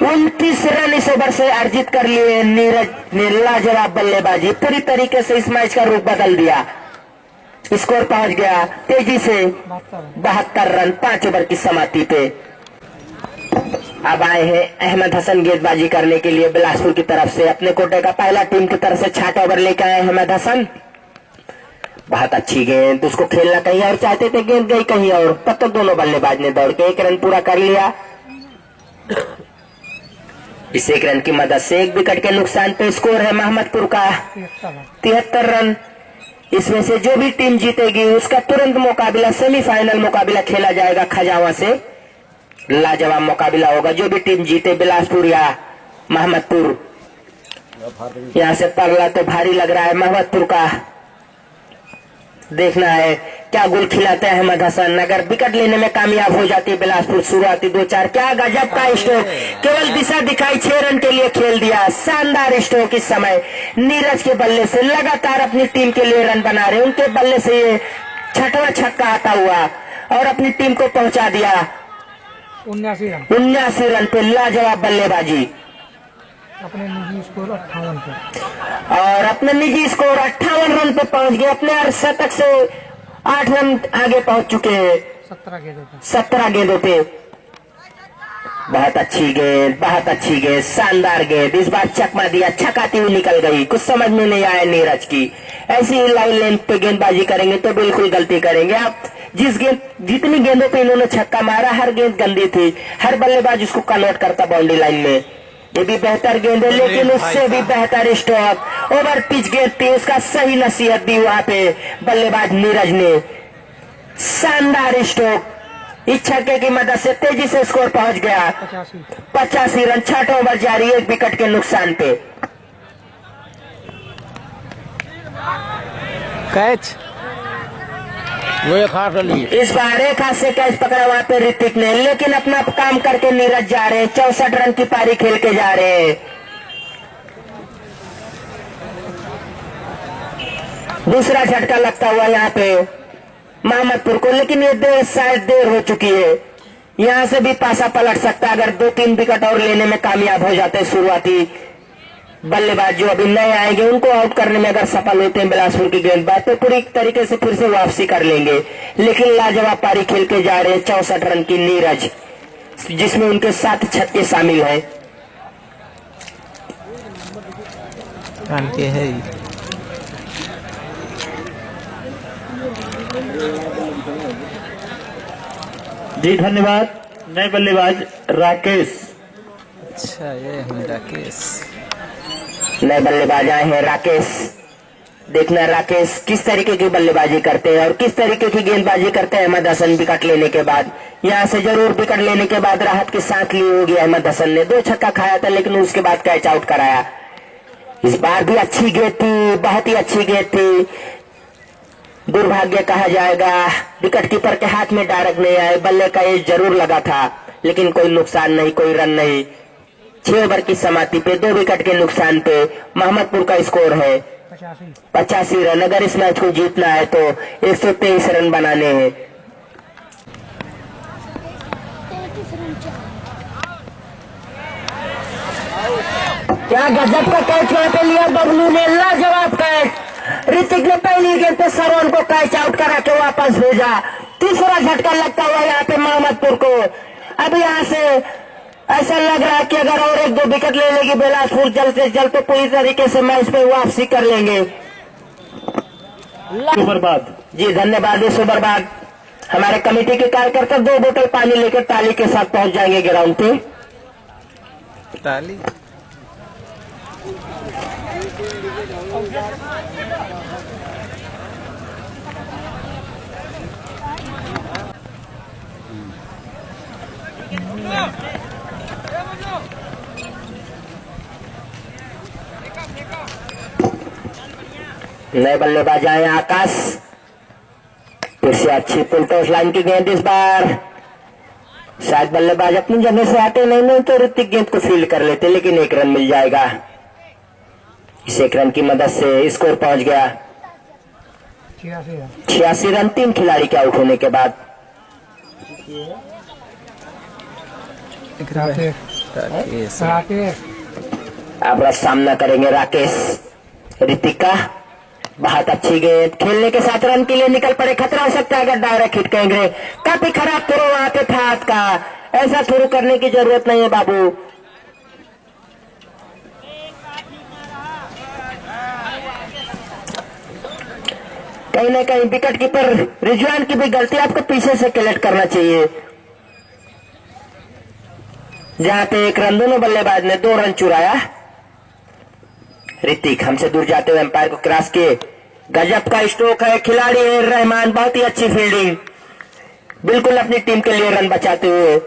29 रन इस ओवर से अर्जित कर लिए नीरज ने। लाजवाब बल्लेबाजी, पूरी तरीके से इस मैच का रूप बदल दिया। स्कोर पहुंच गया तेजी से 72 रन 5 ओवर की समाप्ति पे। अब आए हैं अहमद हसन गेंदबाजी करने के लिए बिलासपुर की तरफ से। अपने कोटे का पहला टीम की तरफ से 6 ओवर लेकर आए अहमद हसन। बहुत अच्छी गेंद, उसको खेलना कहीं और चाहते थे, गेंद गई कहीं और। तब तक दोनों बल्लेबाज ने दौड़ के 1 रन पूरा कर लिया। इस 1 रन की मदद से 1 विकेट के नुकसान पे स्कोर है मोहम्मदपुर का 73 रन। इसमें से जो भी टीम जीतेगी उसका तुरंत मुकाबला, सेमीफाइनल मुकाबला खेला जाएगा खजावा से। लाजवाब मुकाबला होगा। जो भी टीम जीते, बिलासपुर या मोहम्मदपुर। यहाँ से पगला तो भारी लग रहा है मोहम्मदपुर का। देखना है क्या गोल खिलाते हैं अहमद हसन। अगर विकेट लेने में कामयाब हो जाती है बिलासपुर, शुरुआती 2-4, क्या गजब का स्ट्रोक, केवल दिशा दिखाई 6 रन के लिए खेल दिया। शानदार स्ट्रोक इस समय नीरज के बल्ले से। लगातार अपनी टीम के लिए रन बना रहे, उनके बल्ले से ये 6वां छक्का आता हुआ और अपनी टीम को पहुंचा दिया 79 रन पे। लाजवाब बल्लेबाजी, अपने निजी स्कोर 58 पे और अपने निजी स्कोर 58 रन पे पहुंच गए। अपने अर्धशतक से 8 रन आगे पहुंच चुके हैं 17 गेंदों पे। बहुत अच्छी गेंद, बहुत अच्छी गेंद, शानदार गेंद। इस बार चकमा दिया, छकाती हुई निकल गई। कुछ समझ में नहीं आया नीरज की। ऐसी ही लाइन लेंथ पे गेंदबाजी करेंगे तो बिल्कुल गलती करेंगे आप। जितनी गेंदों पे इन्होंने छक्का मारा, हर गेंद गंदी थी। हर बल्लेबाज उसको कन्वर्ट करता बाउंड्री लाइन में। ये भी बेहतर गेंद है, लेकिन उससे भी बेहतर स्ट्रोक। ओवर पिच गेंद थी, उसका सही नसीहत दी वहां पे बल्लेबाज नीरज ने। शानदार स्ट्रोक। इस छक्के की मदद से तेजी से स्कोर पहुंच गया 85 रन। 6 ओवर जारी, 1 विकेट के नुकसान पे। कैच वो एक हाथ लिए। इस बार एक हाथ से कैच पकड़ा वहां पे ऋतिक ने, लेकिन अपना काम करके नीरज जा रहे हैं। 64 रन की पारी खेल के जा रहे हैं। दूसरा झटका लगता हुआ यहाँ पे मोहम्मदपुर को, लेकिन ये शायद देर हो चुकी है। यहाँ से भी पासा पलट सकता है अगर 2-3 विकेट और लेने में कामयाब हो जाते शुरुआती बल्लेबाज जो अभी नए आएंगे। उनको आउट करने में अगर सफल होते हैं बिलासपुर की गेंदबाज, तो पूरी तरीके से फिर से वापसी कर लेंगे। लेकिन लाजवाब पारी खेल के जा रहे हैं 64 रन की नीरज, जिसमें उनके 7 छक्के शामिल है। रन के है जी धन्यवाद। नए बल्लेबाज राकेश। अच्छा, ये है राकेश। नए बल्लेबाज आए हैं राकेश। देखना राकेश किस तरीके की बल्लेबाजी करते हैं और किस तरीके की गेंदबाजी करते हैं अहमद हसन विकेट लेने के बाद। यहाँ से जरूर विकेट लेने के बाद राहत के साथ ली होगी अहमद हसन ने। 2 छक्का खाया था, लेकिन उसके बाद कैच आउट कराया। इस बार भी अच्छी गेंद थी, बहुत ही अच्छी गेंद थी। दुर्भाग्य कहा जाएगा, विकेट कीपर के हाथ में डायरेक्ट नहीं आए। बल्ले का एज जरूर लगा था, लेकिन कोई नुकसान नहीं, कोई रन नहीं। 6 ओवर की समाप्ति पे 2 विकेट के नुकसान पे मोहम्मदपुर का स्कोर है 85 रन। अगर इस मैच को जीतना है तो 123 रन बनाने हैं। क्या गजब का कैच वहां पे लिया बबलू ने, लाजवाब कैच। ऋतिक ने पहली गेंद पे सरवन को कैच आउट करा के वापस भेजा। तीसरा झटका लगता हुआ यहाँ पे मोहम्मदपुर को। अब यहाँ से ऐसा लग रहा है कि अगर और 1-2 विकेट ले लेगी बिलासपुर जल्द से जल्द, तो पूरी तरीके से मैच पे वापसी कर लेंगे। ओवर बाद जी धन्यवाद। इस ओवर बाद हमारे कमेटी के कार्यकर्ता 2 बोतल पानी लेकर ताली के साथ पहुंच जाएंगे ग्राउंड पे। ताली नए बल्लेबाज आए आकाश, फिर से अच्छी पुल टॉस लाइन की गेंद इस बार। शायद बल्लेबाज अपनी जगह से आते नहीं तो ऋतिक गेंद को फील्ड कर लेते, लेकिन 1 रन मिल जाएगा। इस 1 रन की मदद से स्कोर पहुंच गया 86 रन 3 खिलाड़ी के आउट होने के बाद। अब सामना करेंगे राकेश ऋतिक का। बहुत अच्छी गेंद खेलने के साथ रन के लिए निकल पड़े, खतरा हो सकता है अगर डायरेक्ट हिट कहेंगे। काफी खराब थ्रो वहां पे था हाथ का, ऐसा थ्रो करने की जरूरत नहीं है बाबू। कहीं ना कहीं विकेट कीपर रिजवान की भी गलती, आपको पीछे से कलेक्ट करना चाहिए। जहां पे 1 रन दोनों बल्लेबाज ने 2 रन चुराया। ऋतिक हमसे दूर जाते हुए एम्पायर को क्रॉस किए, गजब का स्ट्रोक है, खिलाड़ी है रहमान, बहुत ही अच्छी फील्डिंग, बिल्कुल अपनी टीम के लिए रन बचाते हुए।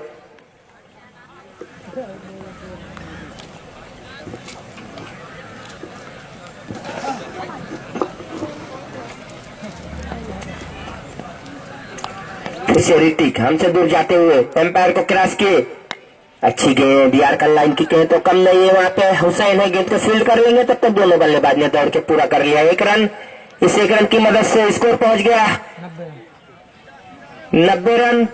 फिर से ऋतिक हमसे दूर जाते हुए एम्पायर को क्रॉस किए, अच्छी गेंद, यार्कर लाइन की गेंद तो कम नहीं है, वहां पे हुसैन है, गेंद को फील्ड कर लेंगे तब तक दोनों बल्लेबाज ने दौड़ के पूरा कर लिया 1 रन। इस 1 रन की मदद से स्कोर पहुंच गया 90 रन।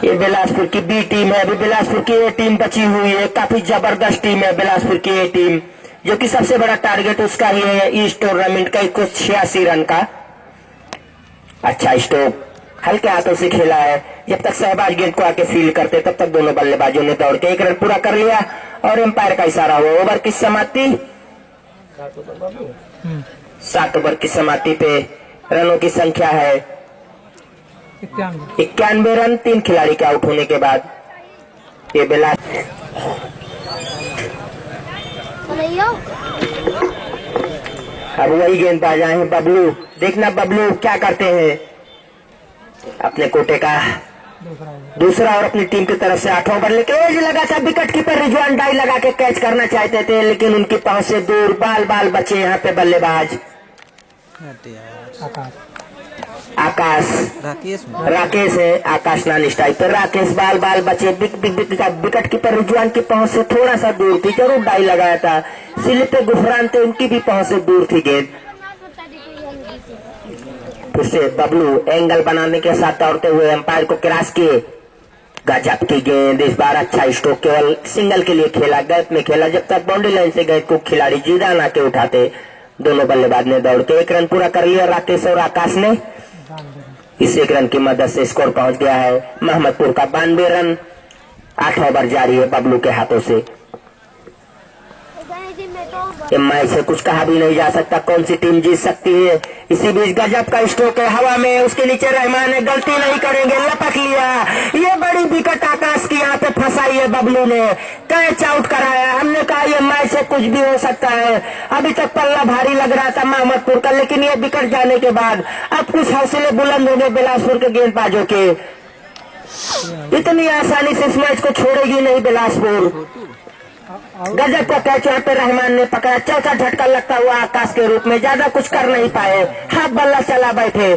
ये बिलासपुर की बी टीम है, अभी बिलासपुर की ए टीम बची हुई है, काफी जबरदस्त टीम है बिलासपुर की ए टीम, जो कि सबसे बड़ा टारगेट उसका ही है इस टूर्नामेंट का 86 रन का। अच्छा स्ट्रोक, हल्के हाथों से खेला है, जब तक सहबाज गेंद को आके फील्ड करते तब तक दोनों बल्लेबाजों ने दौड़ के 1 रन पूरा कर लिया और एम्पायर का इशारा हुआ। ओवर की समाप्ति 7 ओवर की समाप्ति पे रनों की संख्या है 91 रन 3 खिलाड़ी के आउट होने के बाद। ये अब वही गेंदबाज आए हैं बबलू, देखना बबलू क्या करते हैं। अपने कोटे का दूसरा और अपनी टीम की तरफ से 8वां ओवर लेके एज लगा था, विकेट कीपर रिजवान डाई लगा के कैच करना चाहते थे, लेकिन उनकी पांव से दूर, बाल बाल बचे यहाँ पे बल्लेबाज आकाश, राकेश है, आकाश नानी स्टाइल पर राकेश, बाल बाल बचे, विकेट कीपर रिजवान की पांव से थोड़ा सा दूर थी, जरूर डाई लगाया था, स्लिप पे गुफरान थे, उनकी भी पांव से दूर थी गेंद। फिर से बबलू एंगल बनाने के साथ दौड़ते हुए एम्पायर को क्रॉस किए, गजब की गेंद, इस बार अच्छा स्ट्रोक, केवल सिंगल के लिए खेला, गैप में खेला, जब तक बाउंड्री लाइन से गेंद को खिलाड़ी जीदा ना के उठाते दोनों बल्लेबाज ने दौड़ के 1 रन पूरा कर लिया राकेश और आकाश ने। इस 1 रन की मदद से स्कोर पहुंच गया है मोहम्मदपुर का 92 रन। 8वां ओवर जारी है बबलू के हाथों से। मैच से कुछ कहा भी नहीं जा सकता, कौन सी टीम जीत सकती है। इसी बीच गजब का स्ट्रोक है हवा में, उसके नीचे रहमान ने गलती नहीं करेंगे, लपक लिया, ये बड़ी विकेट आकाश की यहाँ पे फंसाई है बबलू ने, कैच आउट कराया। हमने कहा ये मैच से कुछ भी हो सकता है, अभी तक पल्ला भारी लग रहा था मोहम्मदपुर का, लेकिन ये विकेट जाने के बाद अब कुछ हौसले बुलंद हो गए बिलासपुर के गेंदबाजों के। इतनी आसानी से इस मैच को छोड़ेगी नहीं बिलासपुर। गजब का कैच यहाँ पे रहमान ने पकड़ा, चौथा झटका लगता हुआ आकाश के रूप में, ज्यादा कुछ कर नहीं पाए, हाथ बल्ला चला बैठे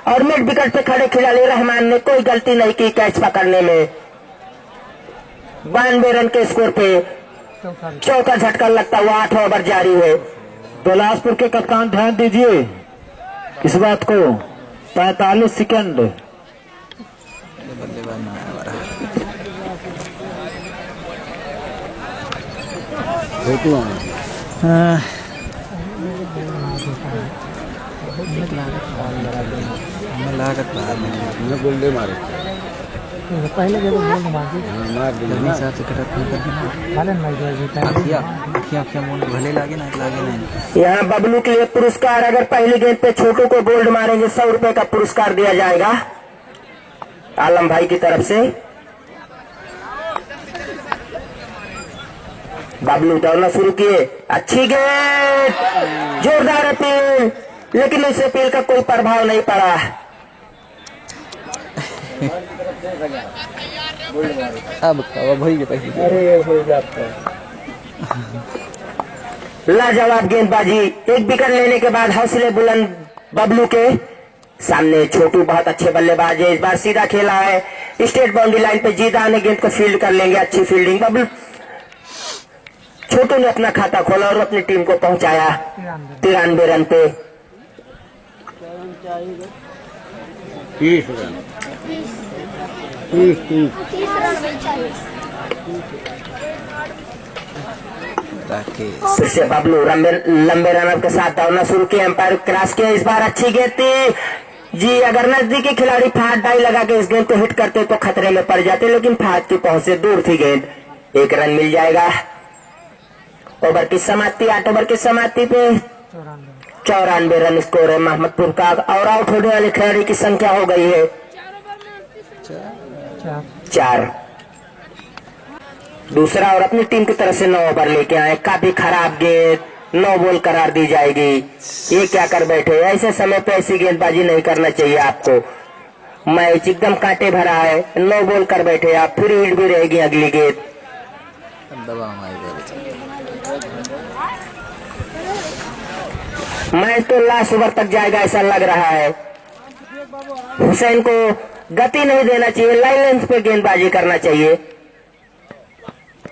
और मिड विकेट पे खड़े खिलाड़ी रहमान ने कोई गलती नहीं की कैच पकड़ने में। 92 रन के स्कोर पे चौथा झटका लगता हुआ 8वां ओवर जारी है। बिलासपुर के कप्तान ध्यान दीजिए इस बात को, 45 सेकंड। लागत बोल दे मारे पहले जब बोल मांगी लगने साथ से कटा फोन कर देना मालन भाई जो अखिया अखिया अखिया मुंह भले लागे नहीं यहाँ बबलू के लिए पुरस्कार, अगर पहली गेंद पे छोटू को गोल्ड मारेंगे 100 रुपए का पुरस्कार दिया जाएगा आलम भाई की तरफ से। बबलू दौड़ना शुरू किए, अच्छी गेंद, जोरदार अपील, लेकिन इस अपील का कोई प्रभाव नहीं पड़ा। अब भाई के पैसे अरे हो जाता लाजवाब गेंदबाजी, एक विकेट लेने के बाद हौसले बुलंद बबलू के सामने। छोटू बहुत अच्छे बल्लेबाज है, इस बार सीधा खेला है, स्टेट बाउंड्री लाइन पे जीता ने गेंद को फील्ड कर लेंगे, अच्छी फील्डिंग। बबलू छोटू ने अपना खाता खोला और अपनी टीम को पहुंचाया 93 रन पे। 30 रन 30 फिर से बबलू लंबे रनअप के साथ दौड़ना शुरू किया, एम्पायर क्रॉस किया, इस बार अच्छी गेंद थी जी। अगर नजदीकी खिलाड़ी फाट डाई लगा के इस गेंद को हिट करते तो खतरे में पड़ जाते, लेकिन फाट की पहुंच से दूर थी गेंद। 1 रन मिल जाएगा। ओवर की समाप्ति, 8 ओवर की समाप्ति पे 94 रन स्कोर है मोहम्मदपुर का, और आउट होने वाले खिलाड़ी की संख्या हो गई है 4। दूसरा और अपनी टीम की तरफ से 9 ओवर लेके आए, काफी खराब गेंद, 9 बॉल करार दी जाएगी। ये क्या कर बैठे, ऐसे समय पे ऐसी गेंदबाजी नहीं करना चाहिए आपको। मैच एकदम कांटे भरा है, 9 बॉल कर बैठे आप, फिर हिट भी रहेगी अगली गेंद। मैच तो लास्ट ओवर तक जाएगा ऐसा लग रहा है। हुसैन को गति नहीं देना चाहिए, लाइन लेंथ पे गेंदबाजी करना चाहिए।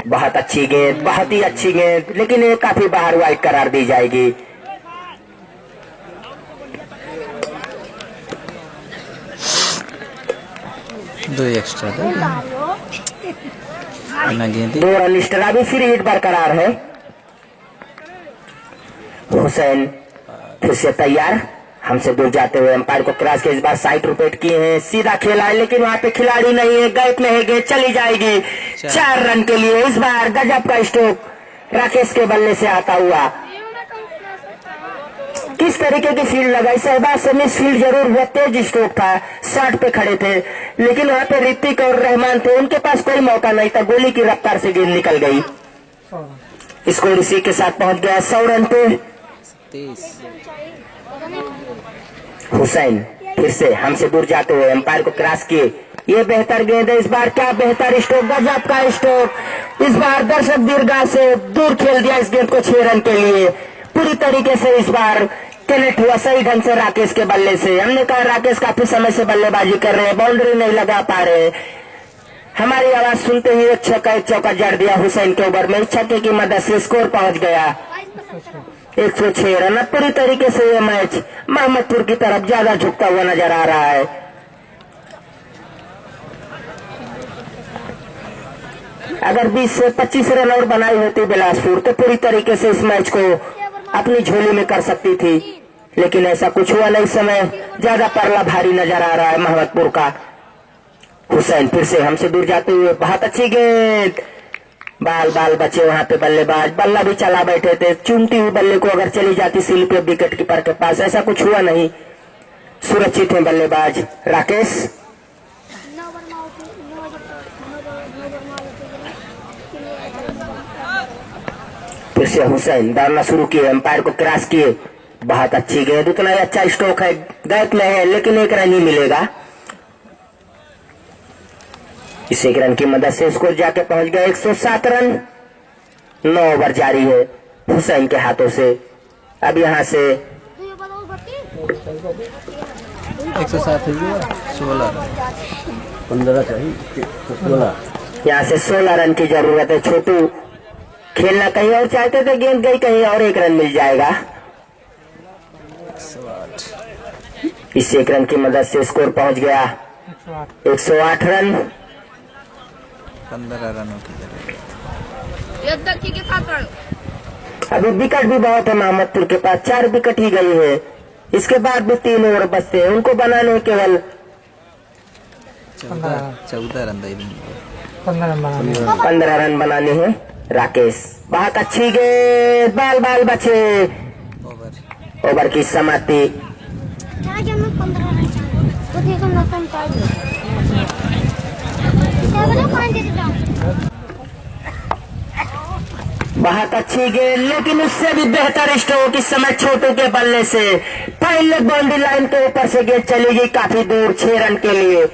बहुत अच्छी गेंद, बहुत ही अच्छी गेंद, लेकिन ये काफी बाहर वाइड करार दी जाएगी। दो एक्स्ट्रा गेंद, 2 रन एक्स्ट्रा, भी फिर हिट बरकरार है। हुसैन फिर से तैयार, हमसे दूर जाते हुए एम्पायर को क्रॉस के इस बार साइड रोटेट किए हैं, सीधा खेला है, लेकिन वहां पे खिलाड़ी नहीं है, गैप में है, गेंद चली जाएगी 4 रन के लिए। इस बार गजब का स्ट्रोक राकेश के बल्ले से आता हुआ। किस तरीके की फील्ड लगाई, शहबाज से मिस फील्ड जरूर हुआ, तेज स्ट्रोक था, शॉट पे खड़े थे, लेकिन वहां पे ऋतिक और रहमान थे, उनके पास कोई मौका नहीं था, गोली की रफ्तार से गेंद निकल गई। स्कोर इसी के साथ पहुंच गया 100 रन पे। हुसैन फिर से हमसे दूर जाते हुए एम्पायर को क्रॉस किए, ये बेहतर गेंद है, इस बार क्या बेहतर स्ट्रोक, गजब का स्ट्रोक। इस बार दर्शक दीर्घा से दूर खेल दिया इस गेंद को 6 रन के लिए। पूरी तरीके से इस बार कनेक्ट हुआ सही ढंग से राकेश के बल्ले से। हमने कहा राकेश काफी समय से बल्लेबाजी कर रहे हैं, बाउंड्री नहीं लगा पा रहे। हमारी आवाज सुनते ही एक चौका जड़ दिया हुसैन के ओवर में, छक्के की मदद से स्कोर पहुंच गया 106 रन। पूरी तरीके से ये मैच मोहम्मदपुर की तरफ ज्यादा झुकता हुआ नजर आ रहा है। अगर 20 से 25 रन और बनाई होती बिलासपुर तो पूरी तरीके से इस मैच को अपनी झोली में कर सकती थी, लेकिन ऐसा कुछ हुआ नहीं। समय ज्यादा परला भारी नजर आ रहा है मोहम्मदपुर का। हुसैन फिर से हमसे दूर जाते हुए, बहुत अच्छी गेंद, बाल बचे वहां पे बल्लेबाज, बल्ला भी चला बैठे थे, चूमती हुई बल्ले को अगर चली जाती स्लिप पे विकेट कीपर के पास, ऐसा कुछ हुआ नहीं, सुरक्षित है बल्लेबाज राकेश। फिर से हुसैन दौड़ना शुरू किए, एम्पायर को क्रॉस किए, बहुत अच्छी गेंद, उतना ही अच्छा स्ट्रोक है, गैप में है, लेकिन 1 रन ही मिलेगा। इस 1 रन की मदद से स्कोर जाके पहुंच गया 107 रन। 9 ओवर जारी है हुसैन के हाथों से। अब यहाँ से 107 16 15 चाहिए 16। यहाँ से 16 रन की जरूरत है। छोटू खेलना कहीं और चाहते थे, गेंद गई कहीं और, 1 रन मिल जाएगा। इस 1 रन की मदद से स्कोर पहुंच गया 108 रन। 15 रनों की जरूरत। अभी विकेट भी बहुत है मोहम्मदपुर के पास, 4 विकेट ही गई है, इसके बाद भी 3 ओवर बचते हैं, उनको बनाने केवल 14 रन दे देंगे। 15 रन बनाने हैं राकेश। बहुत अच्छी गेंद, बाल बाल बचे। ओवर ओवर की समाप्ति। बहुत अच्छी गेंद, लेकिन उससे भी बेहतर स्ट्रोक इस समय छोटू के बल्ले से। पहले बाउंड्री लाइन के ऊपर से गेंद चलेगी काफी दूर 6 रन के लिए।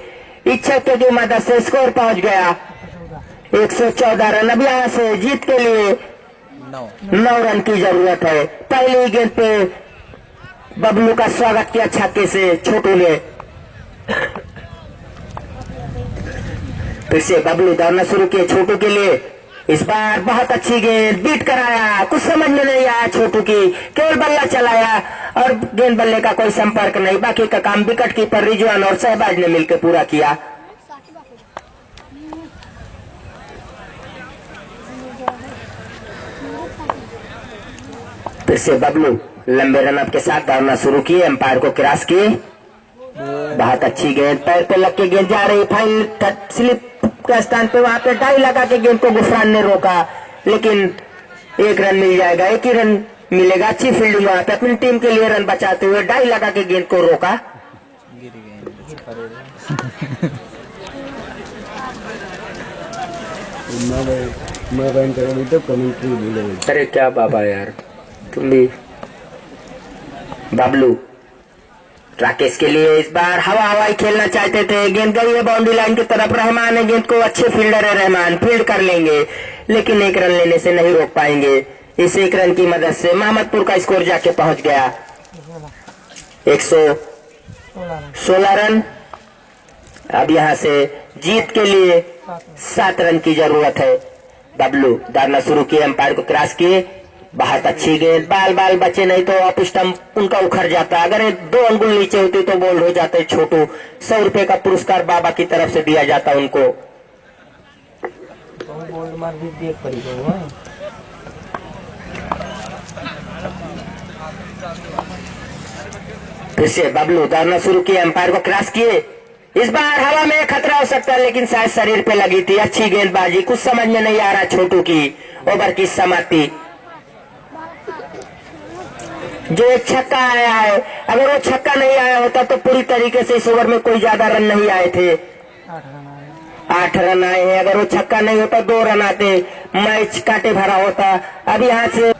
इच्छक की मदद से स्कोर पहुंच गया 114 रन। अब यहाँ से जीत के लिए 9 रन की जरूरत है। पहली गेंद पे बबलू का स्वागत किया छक्के से छोटू ने। फिर से बबलू दौड़ना शुरू किए छोटू के लिए। इस बार बहुत अच्छी गेंद, बीट कराया, कुछ समझ में नहीं आया छोटू की, केवल बल्ला चलाया और गेंद बल्ले का कोई संपर्क नहीं। बाकी का काम विकेट कीपर रिजवान और शहबाज ने मिलकर पूरा किया। फिर से बबलू लंबे रनअप के साथ दौड़ना शुरू किए, एम्पायर को क्रॉस किए। बहुत अच्छी गेंद, पैर पे लग के गेंद जा रही, फाइनल स्लिप के स्थान पे वहां पे डाई लगा के गेंद को गुफरान ने रोका, लेकिन 1 रन मिल जाएगा, 1 ही रन मिलेगा। अच्छी फील्डिंग वहां पे अपनी टीम के लिए रन बचाते हुए डाई लगा के गेंद को रोका। मैं बैन करेंगे तो कमेंट्री बोलेंगे। अरे क्या बाबा यार, तुम भी। बबलू राकेश के लिए इस बार हवाई खेलना चाहते थे, गेंद गई है बाउंड्री लाइन की तरफ। रहमान है गेंद को, अच्छे फील्डर है रहमान, फील्ड कर लेंगे, लेकिन 1 रन लेने से नहीं रोक पाएंगे। इस 1 रन की मदद से मोहम्मदपुर का स्कोर जाके पहुंच गया 116 रन। अब यहां से जीत के लिए 7 रन की जरूरत है। बबलू दौड़ना शुरू किए, एम्पायर को क्रॉस किए। बहुत अच्छी गेंद, बाल बाल बचे, नहीं तो ऑफ स्टंप उनका उखड़ जाता। अगर 2 अंगुल नीचे होती तो बोल्ड हो जाते छोटू। 100 रुपए का पुरस्कार बाबा की तरफ से दिया जाता उनको। फिर से बबलू दौड़ना शुरू किए, एम्पायर को क्रॉस किए। इस बार हवा में खतरा हो सकता है, लेकिन शायद शरीर पे लगी थी। अच्छी गेंदबाजी, कुछ समझ में नहीं आ रहा छोटू की। ओवर की समाप्ति। जो एक छक्का आया है, अगर वो छक्का नहीं आया होता तो पूरी तरीके से इस ओवर में कोई ज्यादा रन नहीं आए थे। 8 रन आए हैं। अगर वो छक्का नहीं होता 2 रन आते, मैच कांटे भरा होता। अब यहाँ से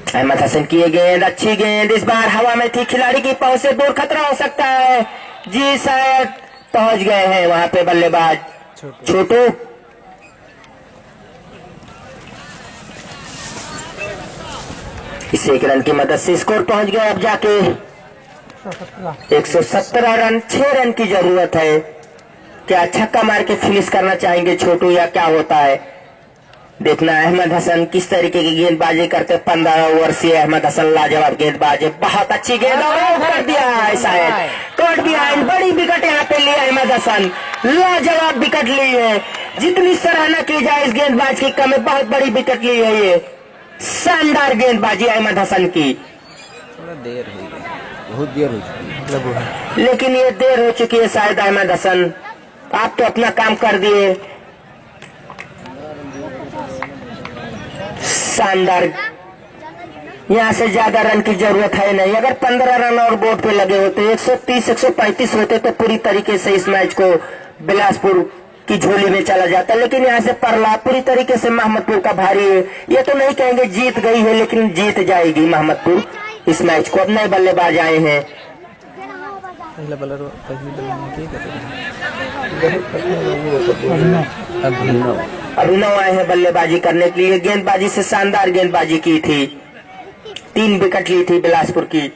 अहमद हसन की गेंद, अच्छी गेंद, इस बार हवा में थी, खिलाड़ी की पहुंच से दूर, खतरा हो सकता है। जी शायद पहुंच गए हैं वहां पे बल्लेबाज छोटू। इस 1 रन की मदद से स्कोर पहुंच गया अब जाके 117 रन। 6 रन की जरूरत है। क्या छक्का मार के फिनिश करना चाहेंगे छोटू या क्या होता है, देखना। अहमद हसन किस तरीके की गेंदबाजी करते। 15 वर्षीय अहमद हसन लाजवाब गेंदबाज है। बहुत अच्छी गेंद और आउट कर दिया है शायद, कट बिहाइंड। बड़ी विकेट यहाँ पे ली अहमद हसन, लाजवाब विकेट ली है। जितनी सराहना की जाए इस गेंदबाज की कम है, बहुत बड़ी विकेट ली है ये। शानदार गेंदबाजी अहमद हसन की। थोड़ा देर हुई है, बहुत देर हो चुकी है। लेकिन ये देर हो चुकी है शायद अहमद हसन, आप तो अपना काम कर दिए। शानदार, यहाँ से ज्यादा रन की जरूरत है नहीं। अगर 15 रन और बोर्ड पे लगे होते, 130 135 होते तो पूरी तरीके से इस मैच को बिलासपुर की झोली में चला जाता। लेकिन यहाँ से परला पूरी तरीके से मोहम्मदपुर का भारी है। ये तो नहीं कहेंगे जीत गई है, लेकिन जीत जाएगी मोहम्मदपुर इस मैच को। अब नए बल्लेबाज आए हैं। पहला बॉलर अभिनव आए हैं बल्लेबाजी करने के लिए। गेंदबाजी से शानदार गेंदबाजी की थी, 3 विकेट ली थी बिलासपुर की।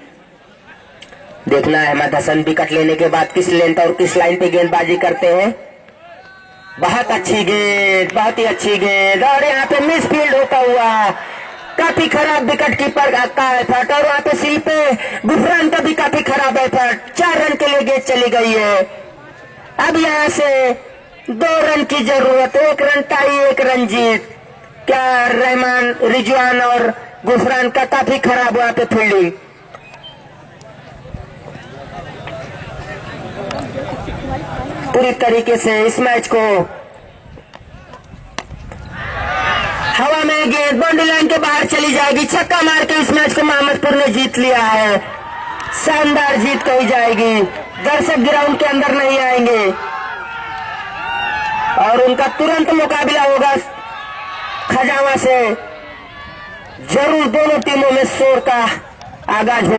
देखना अहमद हसन विकेट लेने के बाद किस लेंथ और किस लाइन पे गेंदबाजी करते हैं। बहुत अच्छी गेंद, बहुत ही अच्छी गेंद, और यहाँ पे मिस फील्ड होता हुआ काफी खराब विकेट कीपर का एफर्ट, और वहाँ पे सिल पे गुफरान का भी काफी खराब एफर्ट। 4 रन के लिए गेंद चली गई है। अब यहाँ से 2 रन की जरूरत है, 1 रन टाई 1 रन जीत। क्या रहमान, रिजवान और गुफरान का काफी खराब वहाँ पे फील्डिंग। पूरी तरीके से इस मैच को हवा में गेंद बाउंड्री लाइन के बाहर चली जाएगी। छक्का मार के इस मैच को मोहम्मदपुर ने जीत लिया है। शानदार जीत कही जाएगी। दर्शक ग्राउंड के अंदर नहीं आएंगे और उनका तुरंत मुकाबला होगा खजावा से। जरूर दोनों टीमों में शोर का आगाज हो।